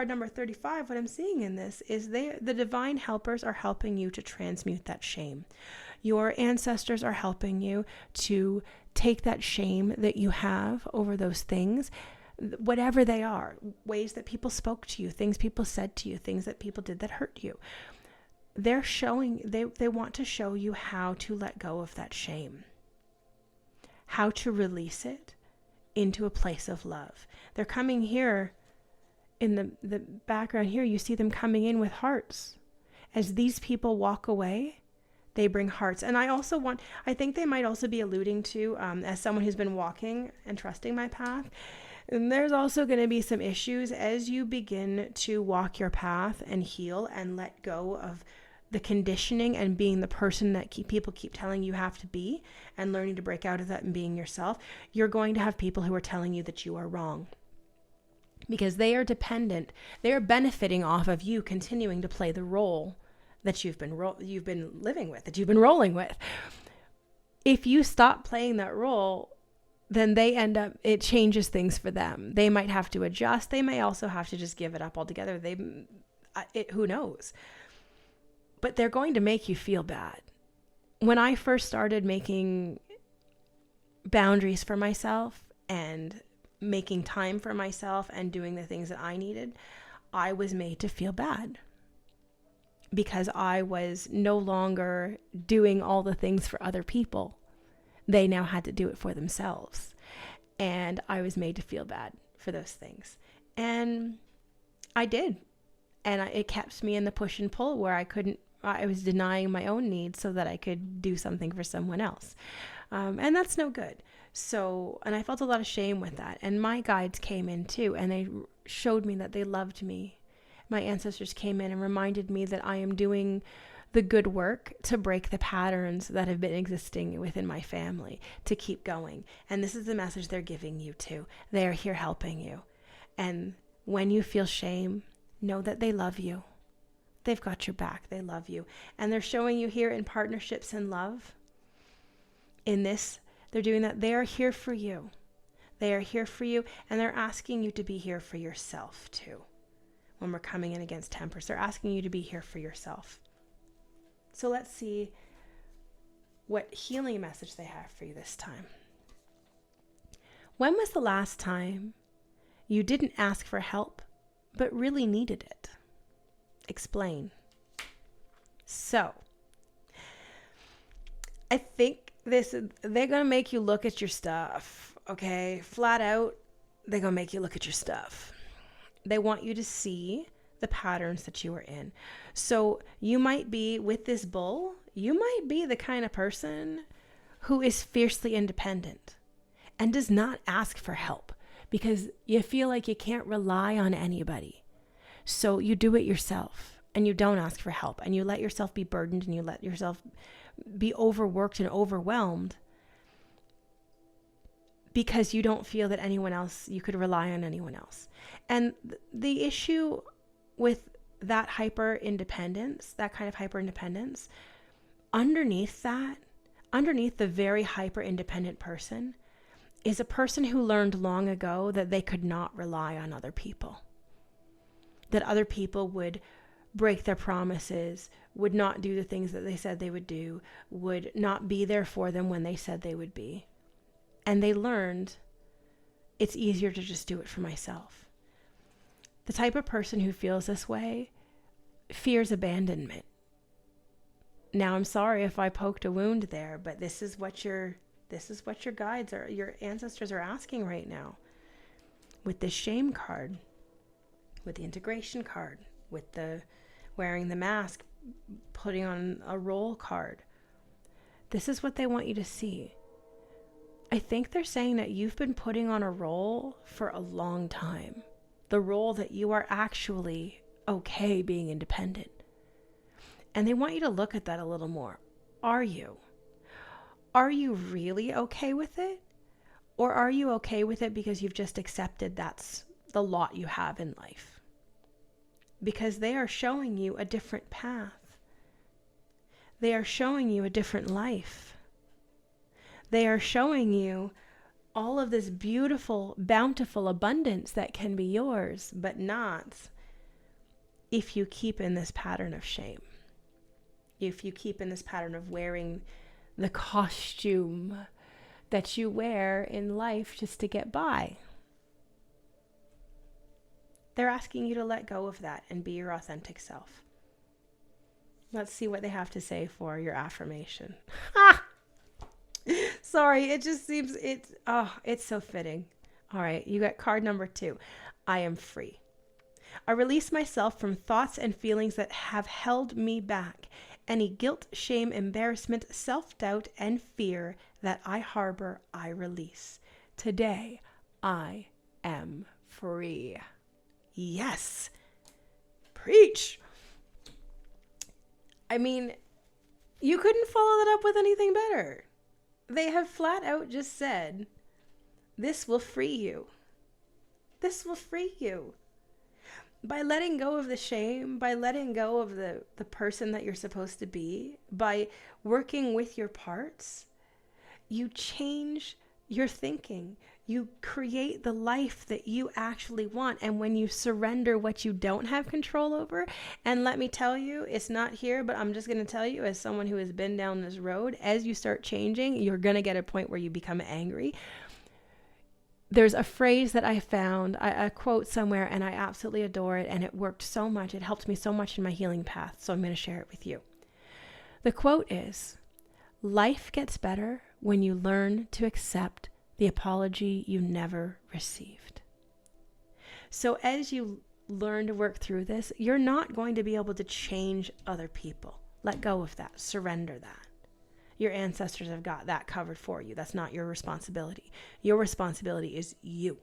number 35, what I'm seeing in this is the divine helpers are helping you to transmute that shame. Your ancestors are helping you to take that shame that you have over those things, whatever they are, ways that people spoke to you, things people said to you, things that people did that hurt you. They want to show you how to let go of that shame, how to release it into a place of love. They're coming here. In the background here, you see them coming in with hearts. As these people walk away, they bring hearts. And I think they might also be alluding to, as someone who's been walking and trusting my path, and there's also going to be some issues as you begin to walk your path and heal and let go of the conditioning and being the person that people keep telling you have to be and learning to break out of that and being yourself. You're going to have people who are telling you that you are wrong. Because they are dependent, they are benefiting off of you continuing to play the role that you've been living with, that you've been rolling with. If you stop playing that role, then it changes things for them. They might have to adjust. They may also have to just give it up altogether. Who knows? But they're going to make you feel bad. When I first started making boundaries for myself and making time for myself and doing the things that I needed, I was made to feel bad because I was no longer doing all the things for other people. They now had to do it for themselves. And I was made to feel bad for those things. And I did. And it kept me in the push and pull where I was denying my own needs so that I could do something for someone else. And that's no good. And I felt a lot of shame with that. And my guides came in too, and they showed me that they loved me. My ancestors came in and reminded me that I am doing the good work to break the patterns that have been existing within my family, to keep going. And this is the message they're giving you too. They are here helping you. And when you feel shame, know that they love you. They've got your back. They love you. And they're showing you here in partnerships and love. In this, they're doing that. They are here for you. They are here for you. And they're asking you to be here for yourself too. When we're coming in against tempers, they're asking you to be here for yourself. So let's see what healing message they have for you this time. When was the last time you didn't ask for help, but really needed it? Explain. So, I think they're going to make you look at your stuff, okay? Flat out, they're going to make you look at your stuff. They want you to see the patterns that you are in. So you might be with this bull, you might be the kind of person who is fiercely independent and does not ask for help because you feel like you can't rely on anybody. So you do it yourself and you don't ask for help and you let yourself be burdened and you let yourself be overworked and overwhelmed because you don't feel that you could rely on anyone else. And the issue with that that kind of hyper independence, underneath the very hyper independent person is a person who learned long ago that they could not rely on other people. That other people would break their promises, would not do the things that they said they would do, would not be there for them when they said they would be. And they learned it's easier to just do it for myself. The type of person who feels this way fears abandonment. Now, I'm sorry if I poked a wound there, but this is what your guides are, your ancestors are asking right now. With this shame card, with the integration card, with the wearing the mask, putting on a role card. This is what they want you to see. I think they're saying that you've been putting on a role for a long time. The role that you are actually okay being independent. And they want you to look at that a little more. Are you? Are you really okay with it? Or are you okay with it because you've just accepted that's the lot you have in life? Because they are showing you a different path. They are showing you a different life. They are showing you all of this beautiful, bountiful abundance that can be yours, but not if you keep in this pattern of shame. If you keep in this pattern of wearing the costume that you wear in life just to get by. They're asking you to let go of that and be your authentic self. Let's see what they have to say for your affirmation. Sorry, it just seems, it's so fitting. All right, you got card number 2. I am free. I release myself from thoughts and feelings that have held me back. Any guilt, shame, embarrassment, self-doubt, and fear that I harbor, I release. Today, I am free. Yes. Preach. I mean, you couldn't follow that up with anything better. They have flat out just said, this will free you. This will free you. By letting go of the shame, by letting go of the person that you're supposed to be, by working with your parts, you change your thinking. You create the life that you actually want. And when you surrender what you don't have control over, and let me tell you, it's not here, but I'm just going to tell you as someone who has been down this road, as you start changing, you're going to get a point where you become angry. There's a phrase that I found, a quote somewhere, and I absolutely adore it, and it worked so much. It helped me so much in my healing path, so I'm going to share it with you. The quote is, life gets better when you learn to accept the apology you never received. So as you learn to work through this, you're not going to be able to change other people. Let go of that. Surrender that. Your ancestors have got that covered for you. That's not your responsibility. Your responsibility is you.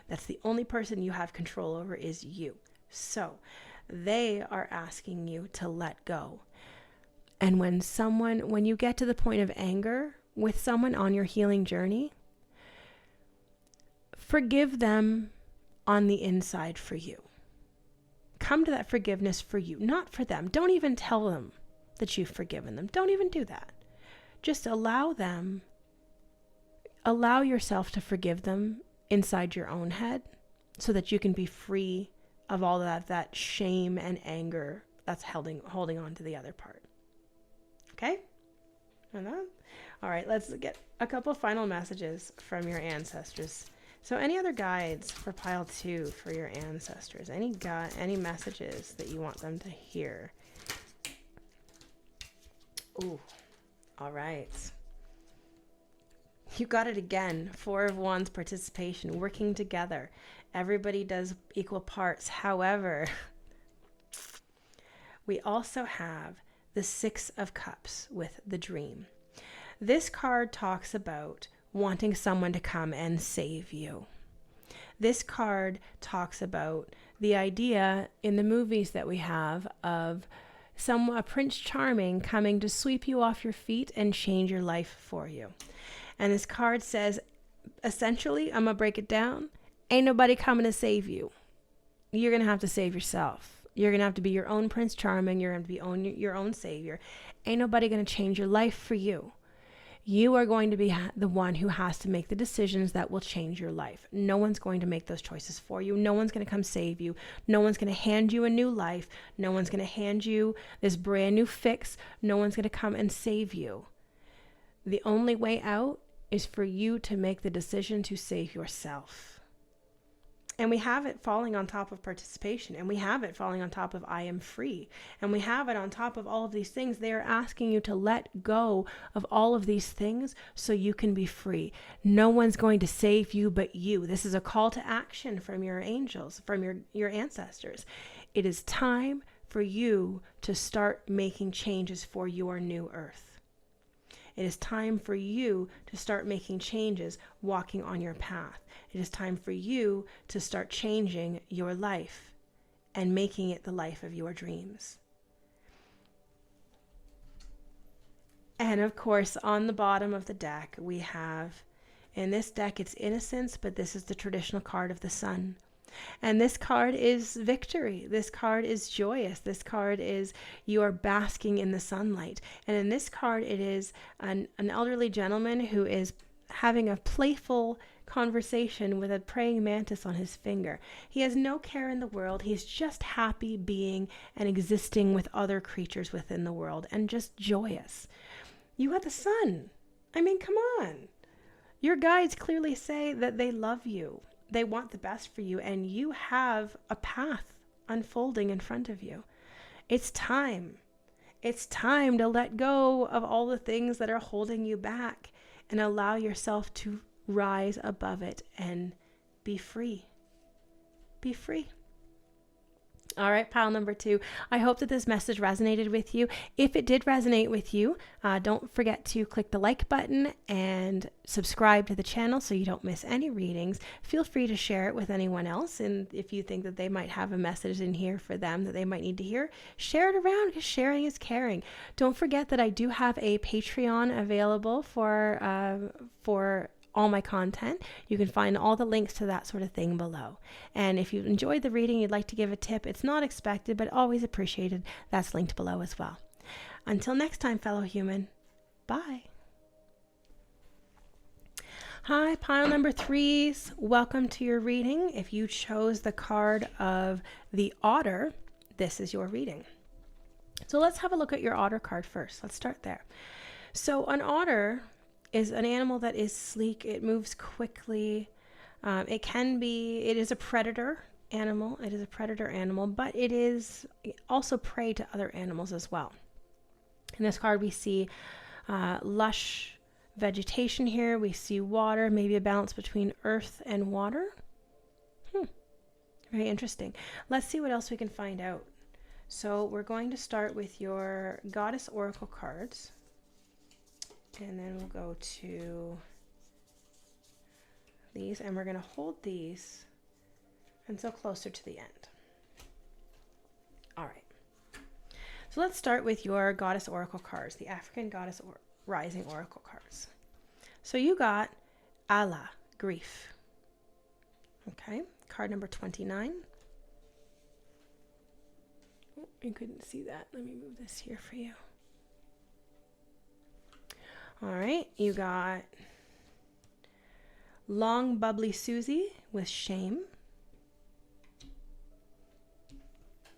That's the only person you have control over is you. So they are asking you to let go. And when you get to the point of anger with someone on your healing journey, forgive them on the inside for you. Come to that forgiveness for you, not for them. Don't even tell them that you've forgiven them. Don't even do that. Just allow yourself to forgive them inside your own head so that you can be free of all that shame and anger that's holding on to the other part. Okay? All right, let's get a couple final messages from your ancestors So any other guides for pile 2 for your ancestors? Any messages that you want them to hear? Ooh, all right. You got it again. 4 of Wands, participation, working together. Everybody does equal parts. However, we also have the 6 of Cups with the dream. This card talks about wanting someone to come and save you. This card talks about the idea in the movies that we have of a Prince Charming coming to sweep you off your feet and change your life for you. And this card says, essentially, I'm going to break it down. Ain't nobody coming to save you. You're going to have to save yourself. You're going to have to be your own Prince Charming. You're going to be your own savior. Ain't nobody going to change your life for you. You are going to be the one who has to make the decisions that will change your life. No one's going to make those choices for you. No one's going to come save you. No one's going to hand you a new life. No one's going to hand you this brand new fix. No one's going to come and save you. The only way out is for you to make the decision to save yourself. And we have it falling on top of participation, and we have it falling on top of I am free, and we have it on top of all of these things. They are asking you to let go of all of these things so you can be free. No one's going to save you but you. This is a call to action from your angels, from your ancestors. It is time for you to start making changes for your new earth. It is time for you to start making changes, walking on your path. It is time for you to start changing your life and making it the life of your dreams. And of course, on the bottom of the deck, we have, in this deck, it's innocence, but this is the traditional card of the sun. And this card is victory. This card is joyous. This card is you are basking in the sunlight. And in this card, it is an elderly gentleman who is having a playful conversation with a praying mantis on his finger. He has no care in the world. He's just happy being and existing with other creatures within the world and just joyous. You got the sun. I mean, come on. Your guides clearly say that they love you. They want the best for you, and you have a path unfolding in front of you. It's time. It's time to let go of all the things that are holding you back and allow yourself to rise above it and be free. Be free. All right, pile number 2. I hope that this message resonated with you. If it did resonate with you, don't forget to click the like button and subscribe to the channel so you don't miss any readings. Feel free to share it with anyone else. And if you think that they might have a message in here for them that they might need to hear, share it around because sharing is caring. Don't forget that I do have a Patreon available for all my content. You can find all the links to that sort of thing below. And if you've enjoyed the reading, you'd like to give a tip, it's not expected, but always appreciated. That's linked below as well. Until next time, fellow human, bye. Hi, pile number 3s. Welcome to your reading. If you chose the card of the Otter, this is your reading. So let's have a look at your Otter card first. Let's start there. So an otter is an animal that is sleek. It moves quickly. It is a predator animal. It is a predator animal, but it is also prey to other animals as well. In this card, we see lush vegetation here. We see water, maybe a balance between earth and water. Very interesting. Let's see what else we can find out. So we're going to start with your Goddess Oracle cards. And then we'll go to these, and we're going to hold these until closer to the end. All right. So let's start with your Goddess Oracle cards, the African Goddess Rising Oracle cards. So you got Allah, grief. Okay, card number 29. Oh, you couldn't see that. Let me move this here for you. All right, you got Long Bubbly Susie with shame.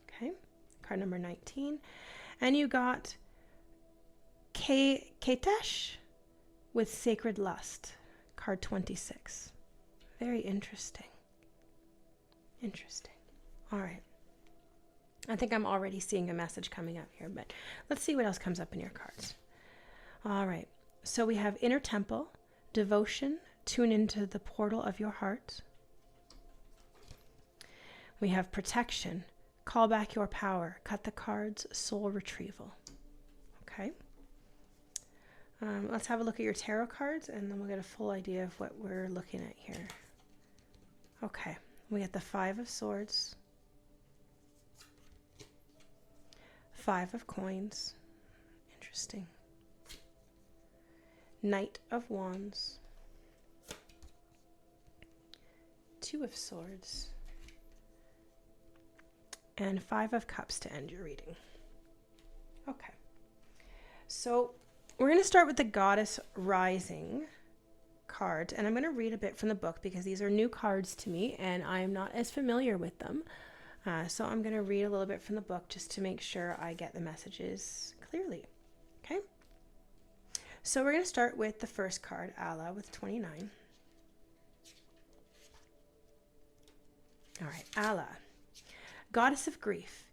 Okay, card number 19. And you got Ketesh with Sacred Lust, card 26. Very interesting. Interesting. All right. I think I'm already seeing a message coming up here, but let's see what else comes up in your cards. All right. So we have inner temple, devotion, tune into the portal of your heart. We have protection, call back your power, cut the cards, soul retrieval. Okay. Let's have a look at your tarot cards, and then we'll get a full idea of what we're looking at here. Okay. We get the 5 of Swords, 5 of Coins. Interesting. Knight of Wands, 2 of Swords, and 5 of Cups to end your reading. Okay. So we're going to start with the Goddess Rising card, and I'm going to read a bit from the book because these are new cards to me and I'm not as familiar with them. So I'm going to read a little bit from the book just to make sure I get the messages clearly. Okay? So we're going to start with the first card, Allah, with 29. All right, Allah, Goddess of Grief,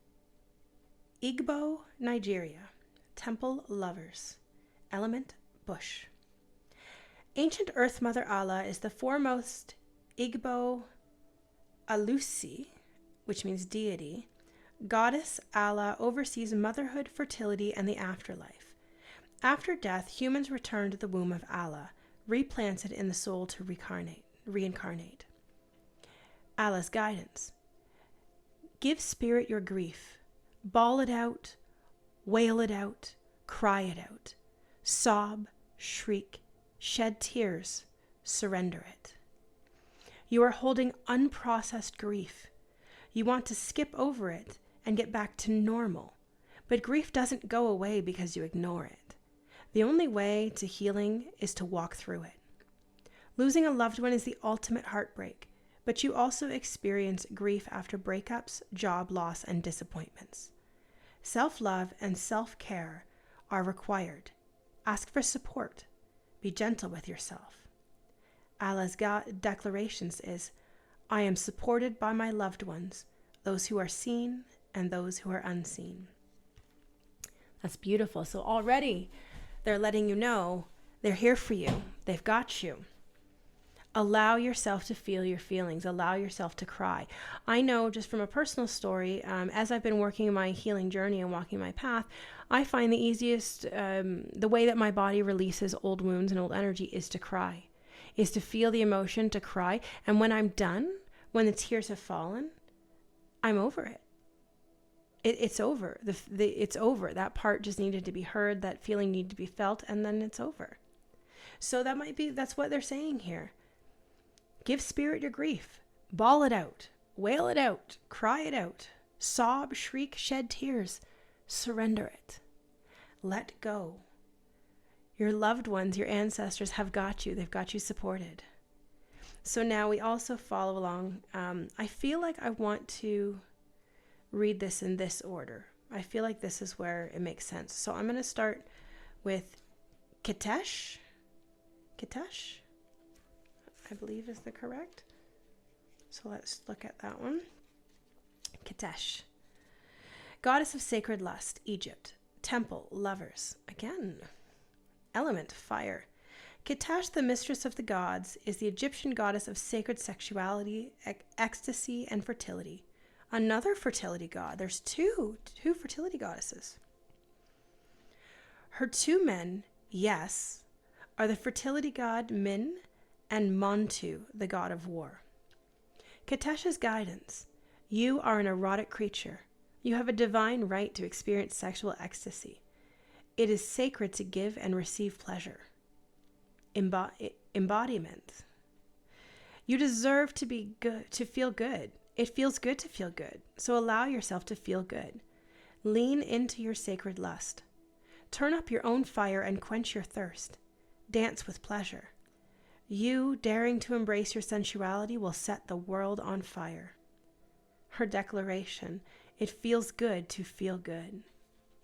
Igbo, Nigeria, Temple Lovers, Element Bush. Ancient Earth Mother Allah is the foremost Igbo Alusi, which means deity. Goddess Allah oversees motherhood, fertility, and the afterlife. After death, humans return to the womb of Allah, replanted in the soul to reincarnate. Allah's guidance. Give spirit your grief. Bawl it out, wail it out, cry it out. Sob, shriek, shed tears, surrender it. You are holding unprocessed grief. You want to skip over it and get back to normal, but grief doesn't go away because you ignore it. The only way to healing is to walk through it. Losing a loved one is the ultimate heartbreak, but you also experience grief after breakups, job loss, and disappointments. Self-love and self-care are required. Ask for support. Be gentle with yourself. Allah's declarations is, I am supported by my loved ones, those who are seen and those who are unseen. That's beautiful. So already they're letting you know they're here for you. They've got you. Allow yourself to feel your feelings. Allow yourself to cry. I know just from a personal story, as I've been working my healing journey and walking my path, I find the easiest, the way that my body releases old wounds and old energy is to cry, is to feel the emotion, to cry. And when I'm done, when the tears have fallen, I'm over it. It's over. It's over. That part just needed to be heard. That feeling needed to be felt, and then it's over. So that's what they're saying here. Give spirit your grief. Bawl it out. Wail it out. Cry it out. Sob, shriek, shed tears. Surrender it. Let go. Your loved ones, your ancestors have got you. They've got you supported. So now we also follow along. I feel like I want to read this in this order. I feel like this is where it makes sense. So I'm going to start with Kitesh. Kitesh, I believe is the correct. So let's look at that one. Kitesh. Goddess of sacred lust, Egypt. Temple, lovers. Again. Element, fire. Kitesh, the mistress of the gods, is the Egyptian goddess of sacred sexuality, ecstasy, and fertility. Another fertility god. There's two fertility goddesses. Her 2 men, yes, are the fertility god Min and Montu, the god of war. Kitesh's guidance. You are an erotic creature. You have a divine right to experience sexual ecstasy. It is sacred to give and receive pleasure. Embodiment. You deserve to be good, to feel good. It feels good to feel good, so allow yourself to feel good. Lean into your sacred lust. Turn up your own fire and quench your thirst. Dance with pleasure. You, daring to embrace your sensuality, will set the world on fire. Her declaration, it feels good to feel good.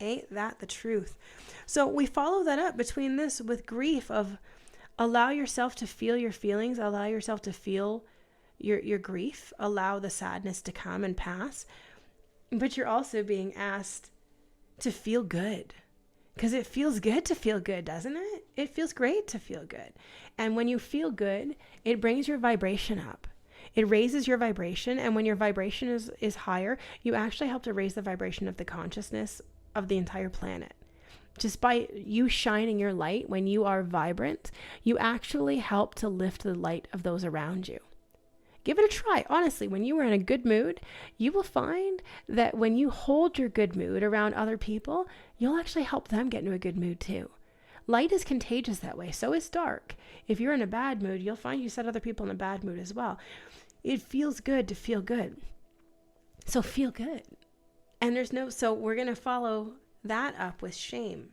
Ain't that the truth? So we follow that up between this with grief of allow yourself to feel your feelings, allow yourself to feel your grief, allow the sadness to come and pass. But you're also being asked to feel good, because it feels good to feel good, doesn't it? It feels great to feel good. And when you feel good, it brings your vibration up. It raises your vibration. And when your vibration is higher, you actually help to raise the vibration of the consciousness of the entire planet. Just by you shining your light, when you are vibrant, you actually help to lift the light of those around you. Give it a try. Honestly, when you are in a good mood, you will find that when you hold your good mood around other people, you'll actually help them get into a good mood too. Light is contagious that way. So is dark. If you're in a bad mood, you'll find you set other people in a bad mood as well. It feels good to feel good. So feel good. And so we're going to follow that up with shame.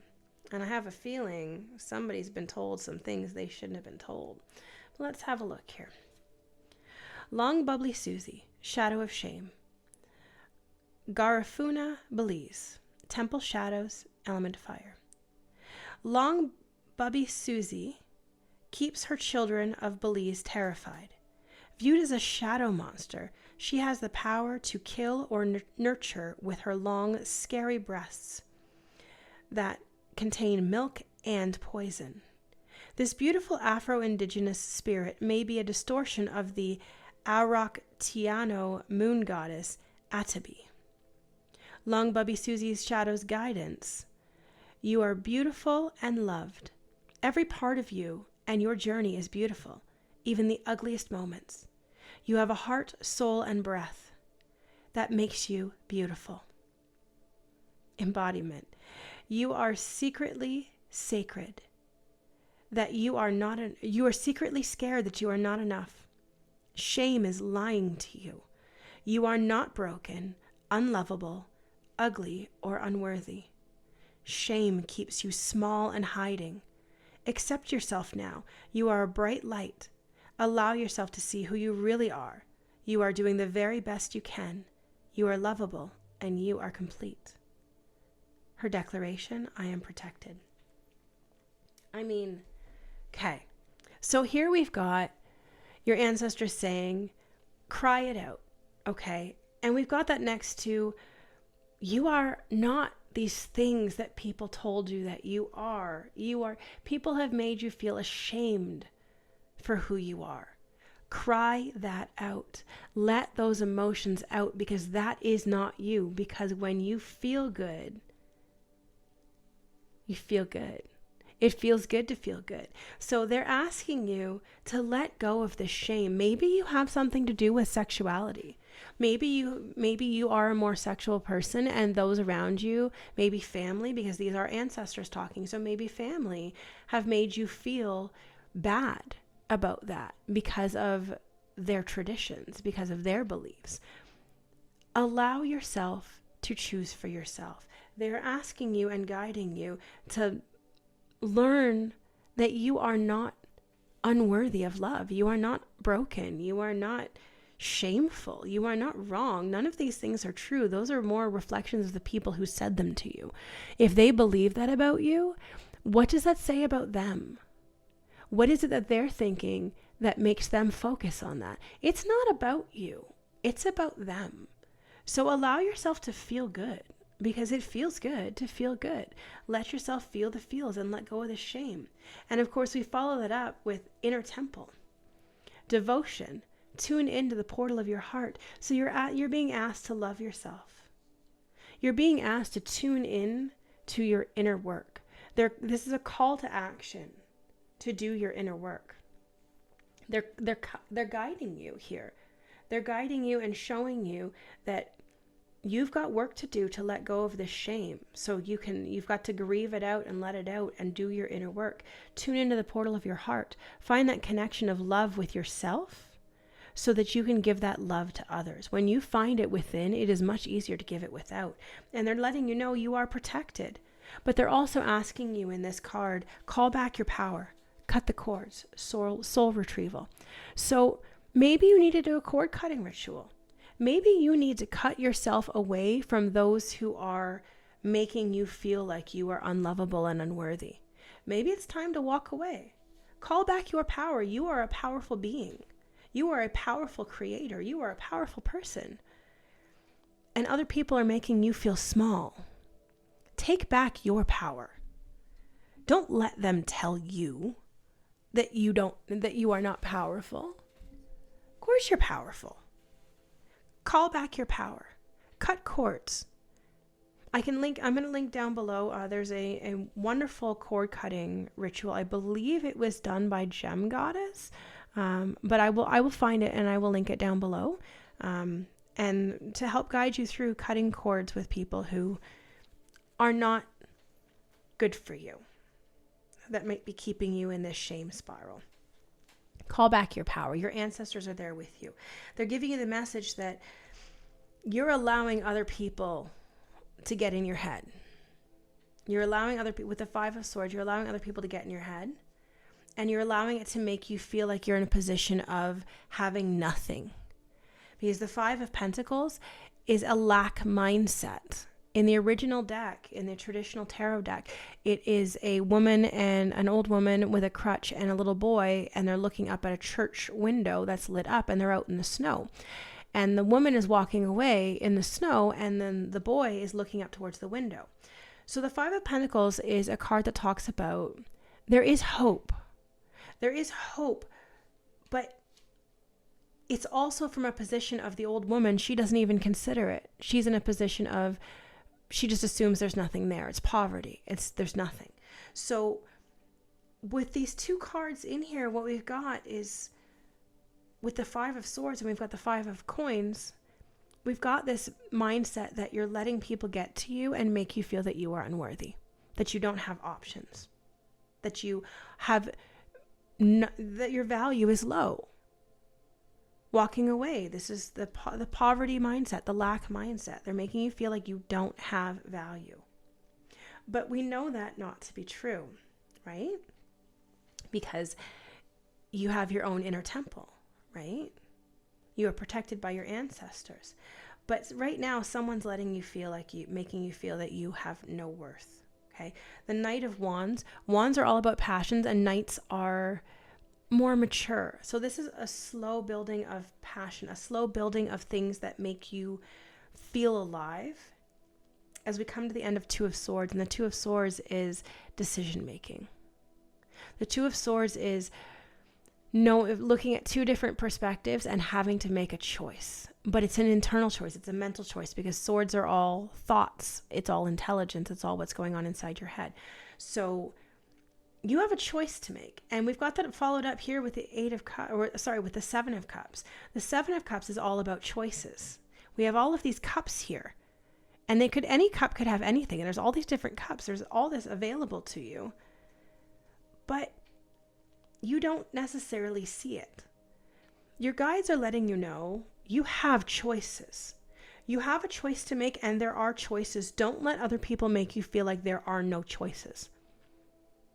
And I have a feeling somebody's been told some things they shouldn't have been told. But let's have a look here. Long bubbly Susie, shadow of shame. Garifuna Belize, temple shadows, element fire. Long bubby Susie keeps her children of Belize terrified. Viewed as a shadow monster, she has the power to kill or nurture with her long, scary breasts that contain milk and poison. This beautiful Afro-Indigenous spirit may be a distortion of the Arauctiano moon goddess Atabi. Long Bubby Susie's shadow's guidance. You are beautiful and loved. Every part of you and your journey is beautiful, even the ugliest moments. You have a heart, soul, and breath that makes you beautiful. Embodiment. You are secretly sacred. That you are secretly scared that you are not enough. Shame is lying to you. You are not broken, unlovable, ugly, or unworthy. Shame keeps you small and hiding. Accept yourself now. You are a bright light. Allow yourself to see who you really are. You are doing the very best you can. You are lovable, and you are complete. Her declaration, I am protected. Okay. So here we've got your ancestors saying, cry it out, okay? And we've got that next to, you are not these things that people told you that you are. People have made you feel ashamed for who you are. Cry that out. Let those emotions out, because that is not you. Because when you feel good, you feel good. It feels good to feel good. So they're asking you to let go of the shame. Maybe you have something to do with sexuality. Maybe you are a more sexual person, and those around you, maybe family, because these are ancestors talking. So maybe family have made you feel bad about that because of their traditions, because of their beliefs. Allow yourself to choose for yourself. They're asking you and guiding you to learn that you are not unworthy of love. You are not broken. You are not shameful. You are not wrong. None of these things are true. Those are more reflections of the people who said them to you. If they believe that about you, what does that say about them? What is it that they're thinking that makes them focus on that? It's not about you. It's about them. So allow yourself to feel good, because it feels good to feel good. Let yourself feel the feels and let go of the shame. And of course, we follow that up with inner temple, devotion. Tune into the portal of your heart. So you're being asked to love yourself. You're being asked to tune in to your inner work. This is a call to action to do your inner work. They're guiding you here. They're guiding you and showing you that you've got work to do to let go of this shame. So you've got to grieve it out and let it out and do your inner work. Tune into the portal of your heart. Find that connection of love with yourself so that you can give that love to others. When you find it within, it is much easier to give it without. And they're letting you know you are protected. But they're also asking you in this card, call back your power. Cut the cords, soul retrieval. So maybe you need to do a cord cutting ritual. Maybe you need to cut yourself away from those who are making you feel like you are unlovable and unworthy. Maybe it's time to walk away. Call back your power. You are a powerful being. You are a powerful creator. You are a powerful person. And other people are making you feel small. Take back your power. Don't let them tell you that you are not powerful. Of course you're powerful. Call back your power. Cut cords. I'm going to link down below. There's a wonderful cord cutting ritual. I believe it was done by Gem Goddess. But I will find it and I will link it down below. And to help guide you through cutting cords with people who are not good for you, that might be keeping you in this shame spiral. Call back your power. Your ancestors are there with you. They're giving you the message that you're allowing other people to get in your head. You're allowing other people, with the Five of Swords, you're allowing other people to get in your head. And you're allowing it to make you feel like you're in a position of having nothing. Because the Five of Pentacles is a lack mindset. In the original deck, in the traditional tarot deck, it is a woman and an old woman with a crutch and a little boy, and they're looking up at a church window that's lit up, and they're out in the snow. And the woman is walking away in the snow, and then the boy is looking up towards the window. So the Five of Pentacles is a card that talks about there is hope. There is hope, but it's also from a position of the old woman. She doesn't even consider it. She's in a position of, she just assumes there's nothing there. It's poverty. There's nothing. So with these two cards in here, what we've got is, with the Five of Swords and we've got the Five of Coins, we've got this mindset that you're letting people get to you and make you feel that you are unworthy, that you don't have options, that you have that your value is low. Walking away. This is the poverty mindset, the lack mindset. They're making you feel like you don't have value. But we know that not to be true, right? Because you have your own inner temple, right? You are protected by your ancestors. But right now, someone's making you feel that you have no worth. Okay. The Knight of Wands. Wands are all about passions, and Knights are more mature. So this is a slow building of passion, a slow building of things that make you feel alive. As we come to the end of Two of Swords, and the Two of Swords is decision making. The Two of Swords is looking at two different perspectives and having to make a choice. But it's an internal choice. It's a mental choice, because swords are all thoughts. It's all intelligence. It's all what's going on inside your head. So you have a choice to make. And we've got that followed up here with the with the Seven of Cups. The Seven of Cups is all about choices. We have all of these cups here. And any cup could have anything. And there's all these different cups. There's all this available to you. But you don't necessarily see it. Your guides are letting you know you have choices. You have a choice to make, and there are choices. Don't let other people make you feel like there are no choices.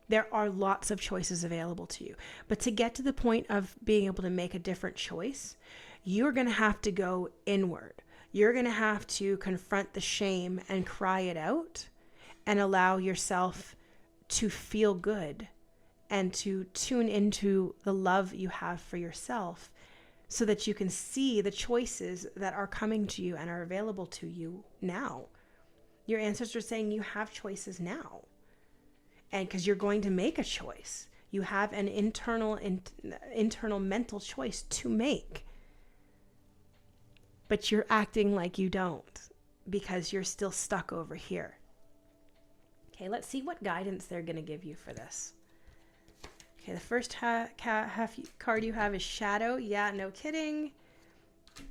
There are lots of choices available to you. But to get to the point of being able to make a different choice, you're going to have to go inward. You're going to have to confront the shame and cry it out and allow yourself to feel good and to tune into the love you have for yourself, so that you can see the choices that are coming to you and are available to you now. Your ancestors are saying you have choices now. And because you're going to make a choice. You have an internal mental choice to make. But you're acting like you don't, because you're still stuck over here. Okay, let's see what guidance they're going to give you for this. Okay, the first card you have is Shadow. Yeah, no kidding.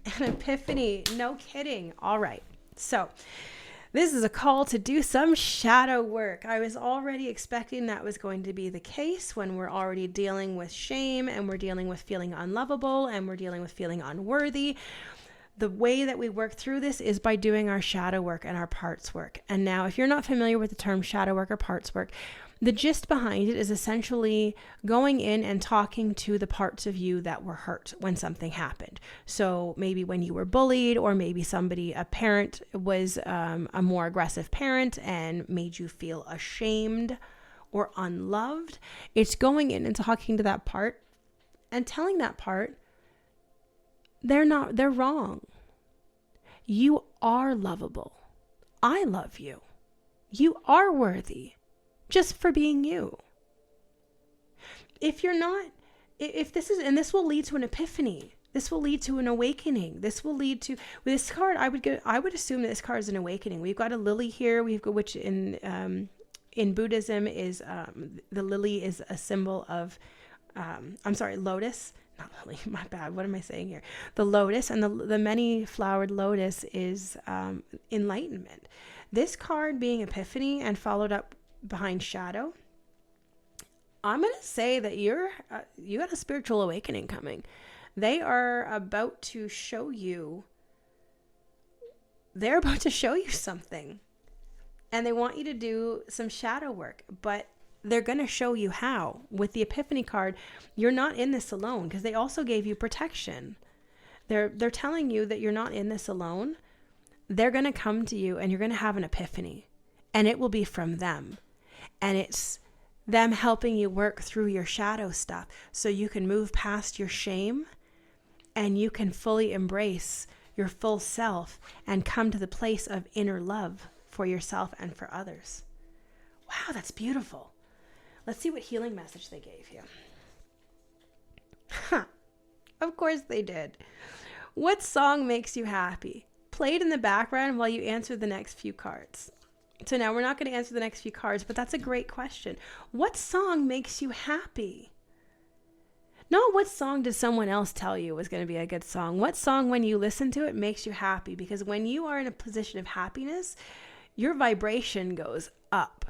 And Epiphany. No kidding. All right. So this is a call to do some shadow work. I was already expecting that was going to be the case when we're already dealing with shame, and we're dealing with feeling unlovable, and we're dealing with feeling unworthy. The way that we work through this is by doing our shadow work and our parts work. And now, if you're not familiar with the term shadow work or parts work, the gist behind it is essentially going in and talking to the parts of you that were hurt when something happened. So maybe when you were bullied, or maybe a parent was a more aggressive parent and made you feel ashamed or unloved. It's going in and talking to that part and telling that part, they're wrong. You are lovable. I love you. You are worthy just for being you. If you're not, if this is, and this will lead to an epiphany. This will lead to an awakening. This will lead to, with this card, I would assume that this card is an awakening. We've got a lily here. We've got, which in Buddhism is, the lily is a symbol of, lotus, not lily, my bad. What am I saying here? The lotus, and the many flowered lotus is enlightenment. This card being epiphany and followed up behind shadow, I'm going to say that you got a spiritual awakening coming. They are about to show you, something. And they want you to do some shadow work, but they're going to show you how. With the Epiphany card, you're not in this alone, because they also gave you protection. They're telling you that you're not in this alone. They're going to come to you and you're going to have an epiphany, and it will be from them. And it's them helping you work through your shadow stuff so you can move past your shame and you can fully embrace your full self and come to the place of inner love for yourself and for others. Wow, that's beautiful. Let's see what healing message they gave you. Of course they did. What song makes you happy? Play it in the background while you answer the next few cards. So now we're not going to answer the next few cards, but that's a great question. What song makes you happy? Not what song did someone else tell you was going to be a good song. What song, when you listen to it, makes you happy? Because when you are in a position of happiness, your vibration goes up.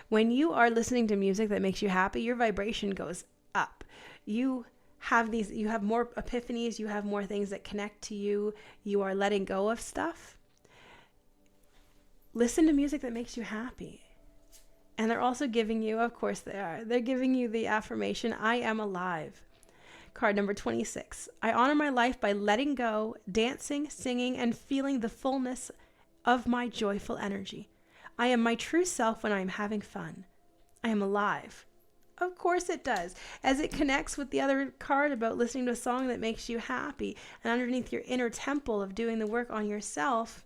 When you are listening to music that makes you happy, your vibration goes up. You have more epiphanies, you have more things that connect to you, you are letting go of stuff. Listen to music that makes you happy. And they're also giving you, of course they are, they're giving you the affirmation, I am alive. Card number 26. I honor my life by letting go, dancing, singing, and feeling the fullness of my joyful energy. I am my true self when I am having fun. I am alive. Of course it does, as it connects with the other card about listening to a song that makes you happy. And underneath your inner temple of doing the work on yourself,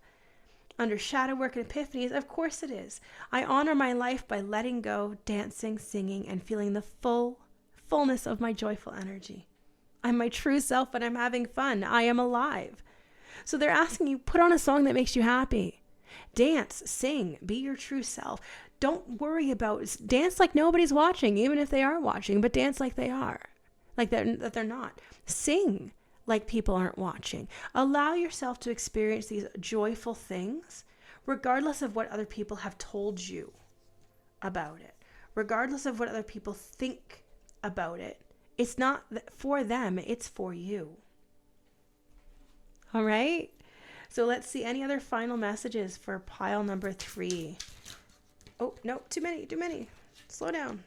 under shadow work and epiphanies, of course it is. I honor my life by letting go, dancing, singing, and feeling the fullness of my joyful energy. I'm my true self when I'm having fun. I am alive. So they're asking you, put on a song that makes you happy. Dance, sing, be your true self. Don't worry about, dance like nobody's watching, even if they are watching, but dance like they are, like that they're not. Sing like people aren't watching. Allow yourself to experience these joyful things, regardless of what other people have told you about it, regardless of what other people think about it. It's not for them, it's for you. All right? So let's see any other final messages for pile number 3. Oh, no, too many. Slow down.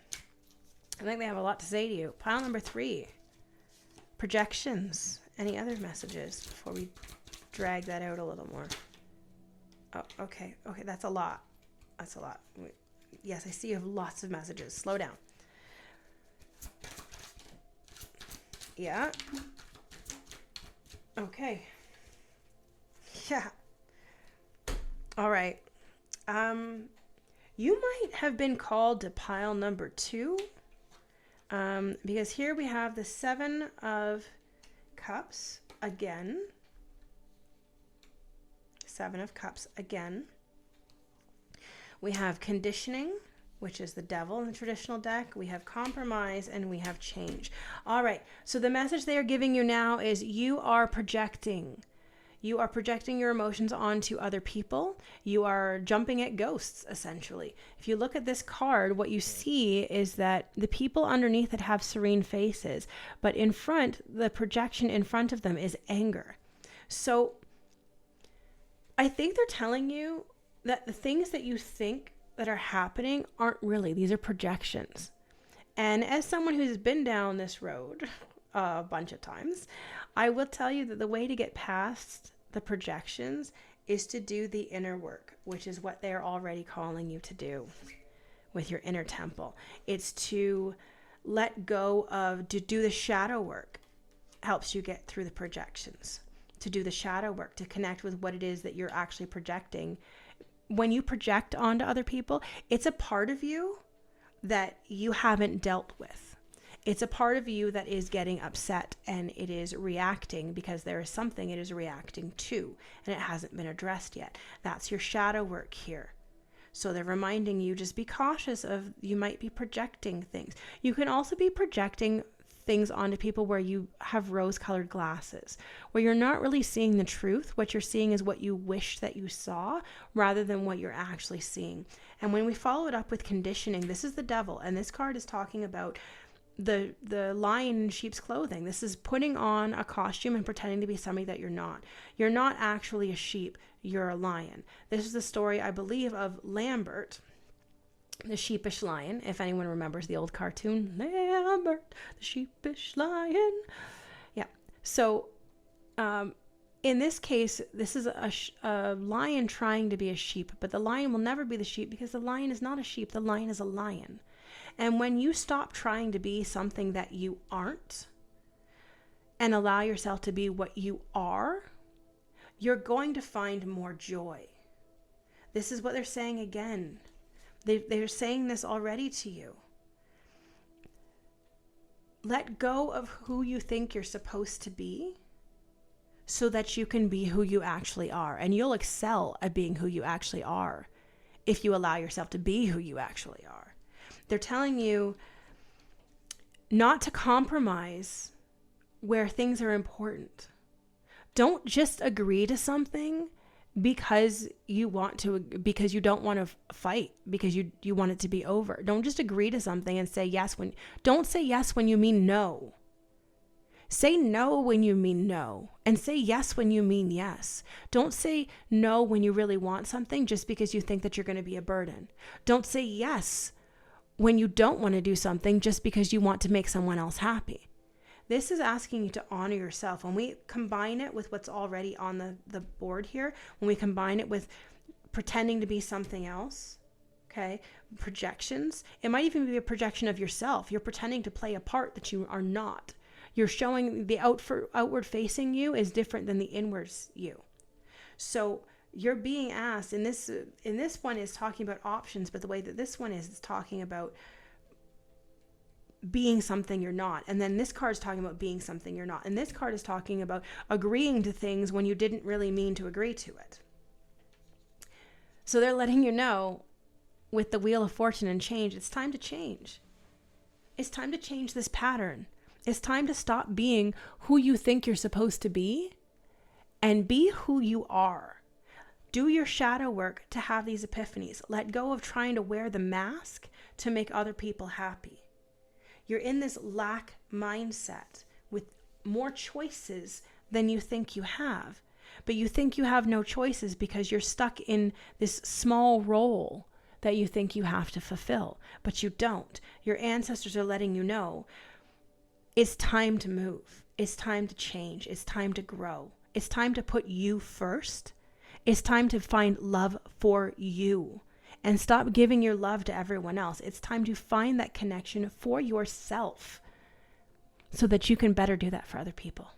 I think they have a lot to say to you. Pile number 3. Projections. Any other messages before we drag that out a little more? Oh, okay. Okay, that's a lot. Yes, I see you have lots of messages. Slow down. Yeah. Okay. Yeah. All right. You might have been called to pile number 2. Because here we have the 7 of Cups again. 7 of Cups again. We have conditioning, which is the devil in the traditional deck. We have compromise, and we have change. All right. So the message they are giving you now is you are projecting. You are projecting your emotions onto other people. You are jumping at ghosts, essentially. If you look at this card, what you see is that the people underneath it have serene faces, but in front, the projection in front of them is anger. So I think they're telling you that the things that you think that are happening aren't really. These are projections. And as someone who's been down this road a bunch of times, I will tell you that the way to get past the projections is to do the inner work, which is what they're already calling you to do with your inner temple. It's to let go of, to do the shadow work. helps you get through the projections, to do the shadow work, to connect with what it is that you're actually projecting. When you project onto other people, it's a part of you that you haven't dealt with. It's a part of you that is getting upset and it is reacting because there is something it is reacting to and it hasn't been addressed yet. That's your shadow work here. So they're reminding you, just be cautious of, you might be projecting things. You can also be projecting things onto people where you have rose-colored glasses, where you're not really seeing the truth. What you're seeing is what you wish that you saw rather than what you're actually seeing. And when we follow it up with conditioning, this is the devil. And this card is talking about the lion in sheep's clothing. This is putting on a costume and pretending to be somebody that you're not. You're not actually a sheep. You're a lion. This is the story, I believe, of Lambert, the sheepish lion. If anyone remembers the old cartoon, Lambert, the sheepish lion. Yeah. So, in this case, this is a lion trying to be a sheep, but the lion will never be the sheep because the lion is not a sheep. The lion is a lion. And when you stop trying to be something that you aren't and allow yourself to be what you are, you're going to find more joy. This is what they're saying again. They're saying this already to you. Let go of who you think you're supposed to be so that you can be who you actually are. And you'll excel at being who you actually are if you allow yourself to be who you actually are. They're telling you not to compromise where things are important. Don't just agree to something because you don't want to fight, because you want it to be over. Don't just agree to something and say yes don't say yes when you mean no. Say no when you mean no, and say yes when you mean yes. Don't say no when you really want something just because you think that you're going to be a burden. Don't say yes when you don't want to do something just because you want to make someone else happy. This is asking you to honor yourself. When we combine it with what's already on the board here, when we combine it with pretending to be something else, okay, projections, it might even be a projection of yourself. You're pretending to play a part that you are not. You're showing the outward facing you is different than the inwards you. So you're being asked, in this one is talking about options, but the way that this one is talking about being something you're not. And then this card is talking about being something you're not. And this card is talking about agreeing to things when you didn't really mean to agree to it. So they're letting you know, with the Wheel of Fortune and change, it's time to change. It's time to change this pattern. It's time to stop being who you think you're supposed to be and be who you are. Do your shadow work to have these epiphanies. Let go of trying to wear the mask to make other people happy. You're in this lack mindset with more choices than you think you have. But you think you have no choices because you're stuck in this small role that you think you have to fulfill. But you don't. Your ancestors are letting you know it's time to move. It's time to change. It's time to grow. It's time to put you first. It's time to find love for you and stop giving your love to everyone else. It's time to find that connection for yourself so that you can better do that for other people.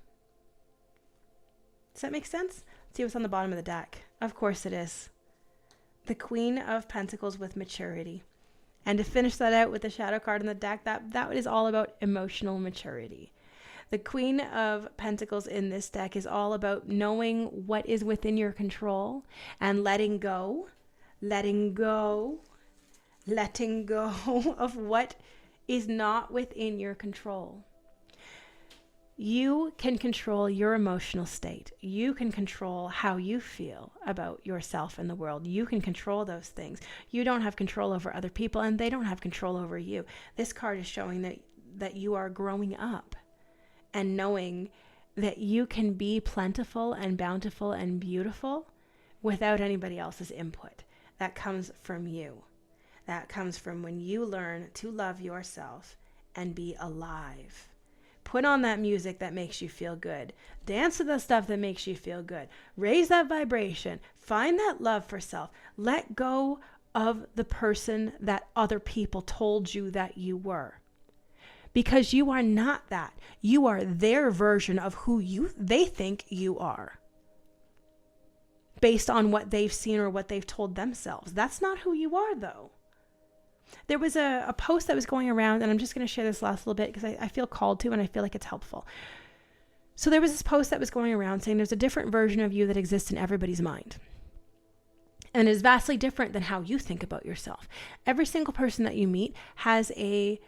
Does that make sense? Let's see what's on the bottom of the deck. Of course it is. The Queen of Pentacles with maturity. And to finish that out with the shadow card in the deck, that is all about emotional maturity. The Queen of Pentacles in this deck is all about knowing what is within your control and letting go of what is not within your control. You can control your emotional state. You can control how you feel about yourself and the world. You can control those things. You don't have control over other people, and they don't have control over you. This card is showing that you are growing up and knowing that you can be plentiful and bountiful and beautiful without anybody else's input. That comes from you. That comes from when you learn to love yourself and be alive. Put on that music that makes you feel good. Dance to the stuff that makes you feel good. Raise that vibration. Find that love for self. Let go of the person that other people told you that you were. because you are not that. You are their version of who they think you are, based on what they've seen or what they've told themselves. That's not who you are, though. There was a post that was going around, and I'm just going to share this last little bit because I feel called to, and I feel like it's helpful. So there was this post that was going around saying there's a different version of you that exists in everybody's mind. And it is vastly different than how you think about yourself. Every single person that you meet has an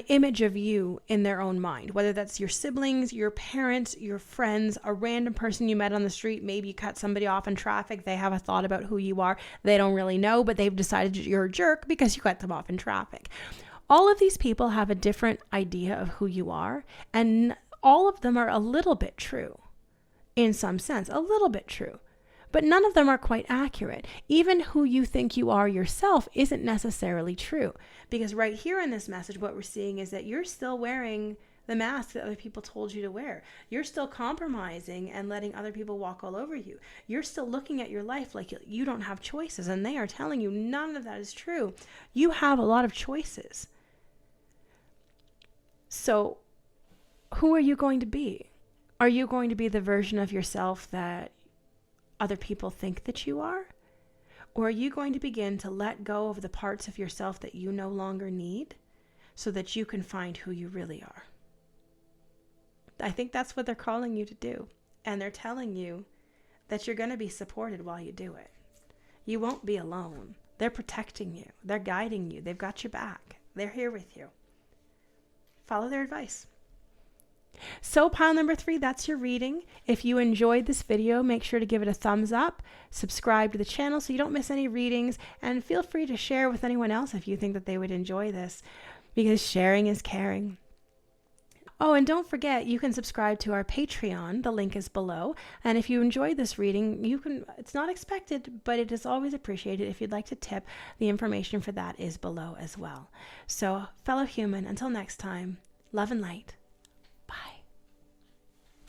image of you in their own mind, whether that's your siblings, your parents, your friends, a random person you met on the street. Maybe you cut somebody off in traffic. They have a thought about who you are. They don't really know, but they've decided you're a jerk because you cut them off in traffic. All of these people have a different idea of who you are, and all of them are a little bit true in some sense, a little bit true. But none of them are quite accurate. Even who you think you are yourself isn't necessarily true. Because right here in this message, what we're seeing is that you're still wearing the mask that other people told you to wear. You're still compromising and letting other people walk all over you. You're still looking at your life like you don't have choices, and they are telling you none of that is true. You have a lot of choices. So who are you going to be? Are you going to be the version of yourself that other people think that you are? Or are you going to begin to let go of the parts of yourself that you no longer need so that you can find who you really are? I think that's what they're calling you to do. And they're telling you that you're going to be supported while you do it. You won't be alone. They're protecting you. They're guiding you. They've got your back. They're here with you. Follow their advice. So pile number 3, that's your reading. If you enjoyed this video, make sure to give it a thumbs up, subscribe to the channel so you don't miss any readings, and feel free to share with anyone else if you think that they would enjoy this, because sharing is caring. Oh, and don't forget, you can subscribe to our Patreon. The link is below. And if you enjoyed this reading, it's not expected, but it is always appreciated. If you'd like to tip, the information for that is below as well. So, fellow human, until next time, love and light.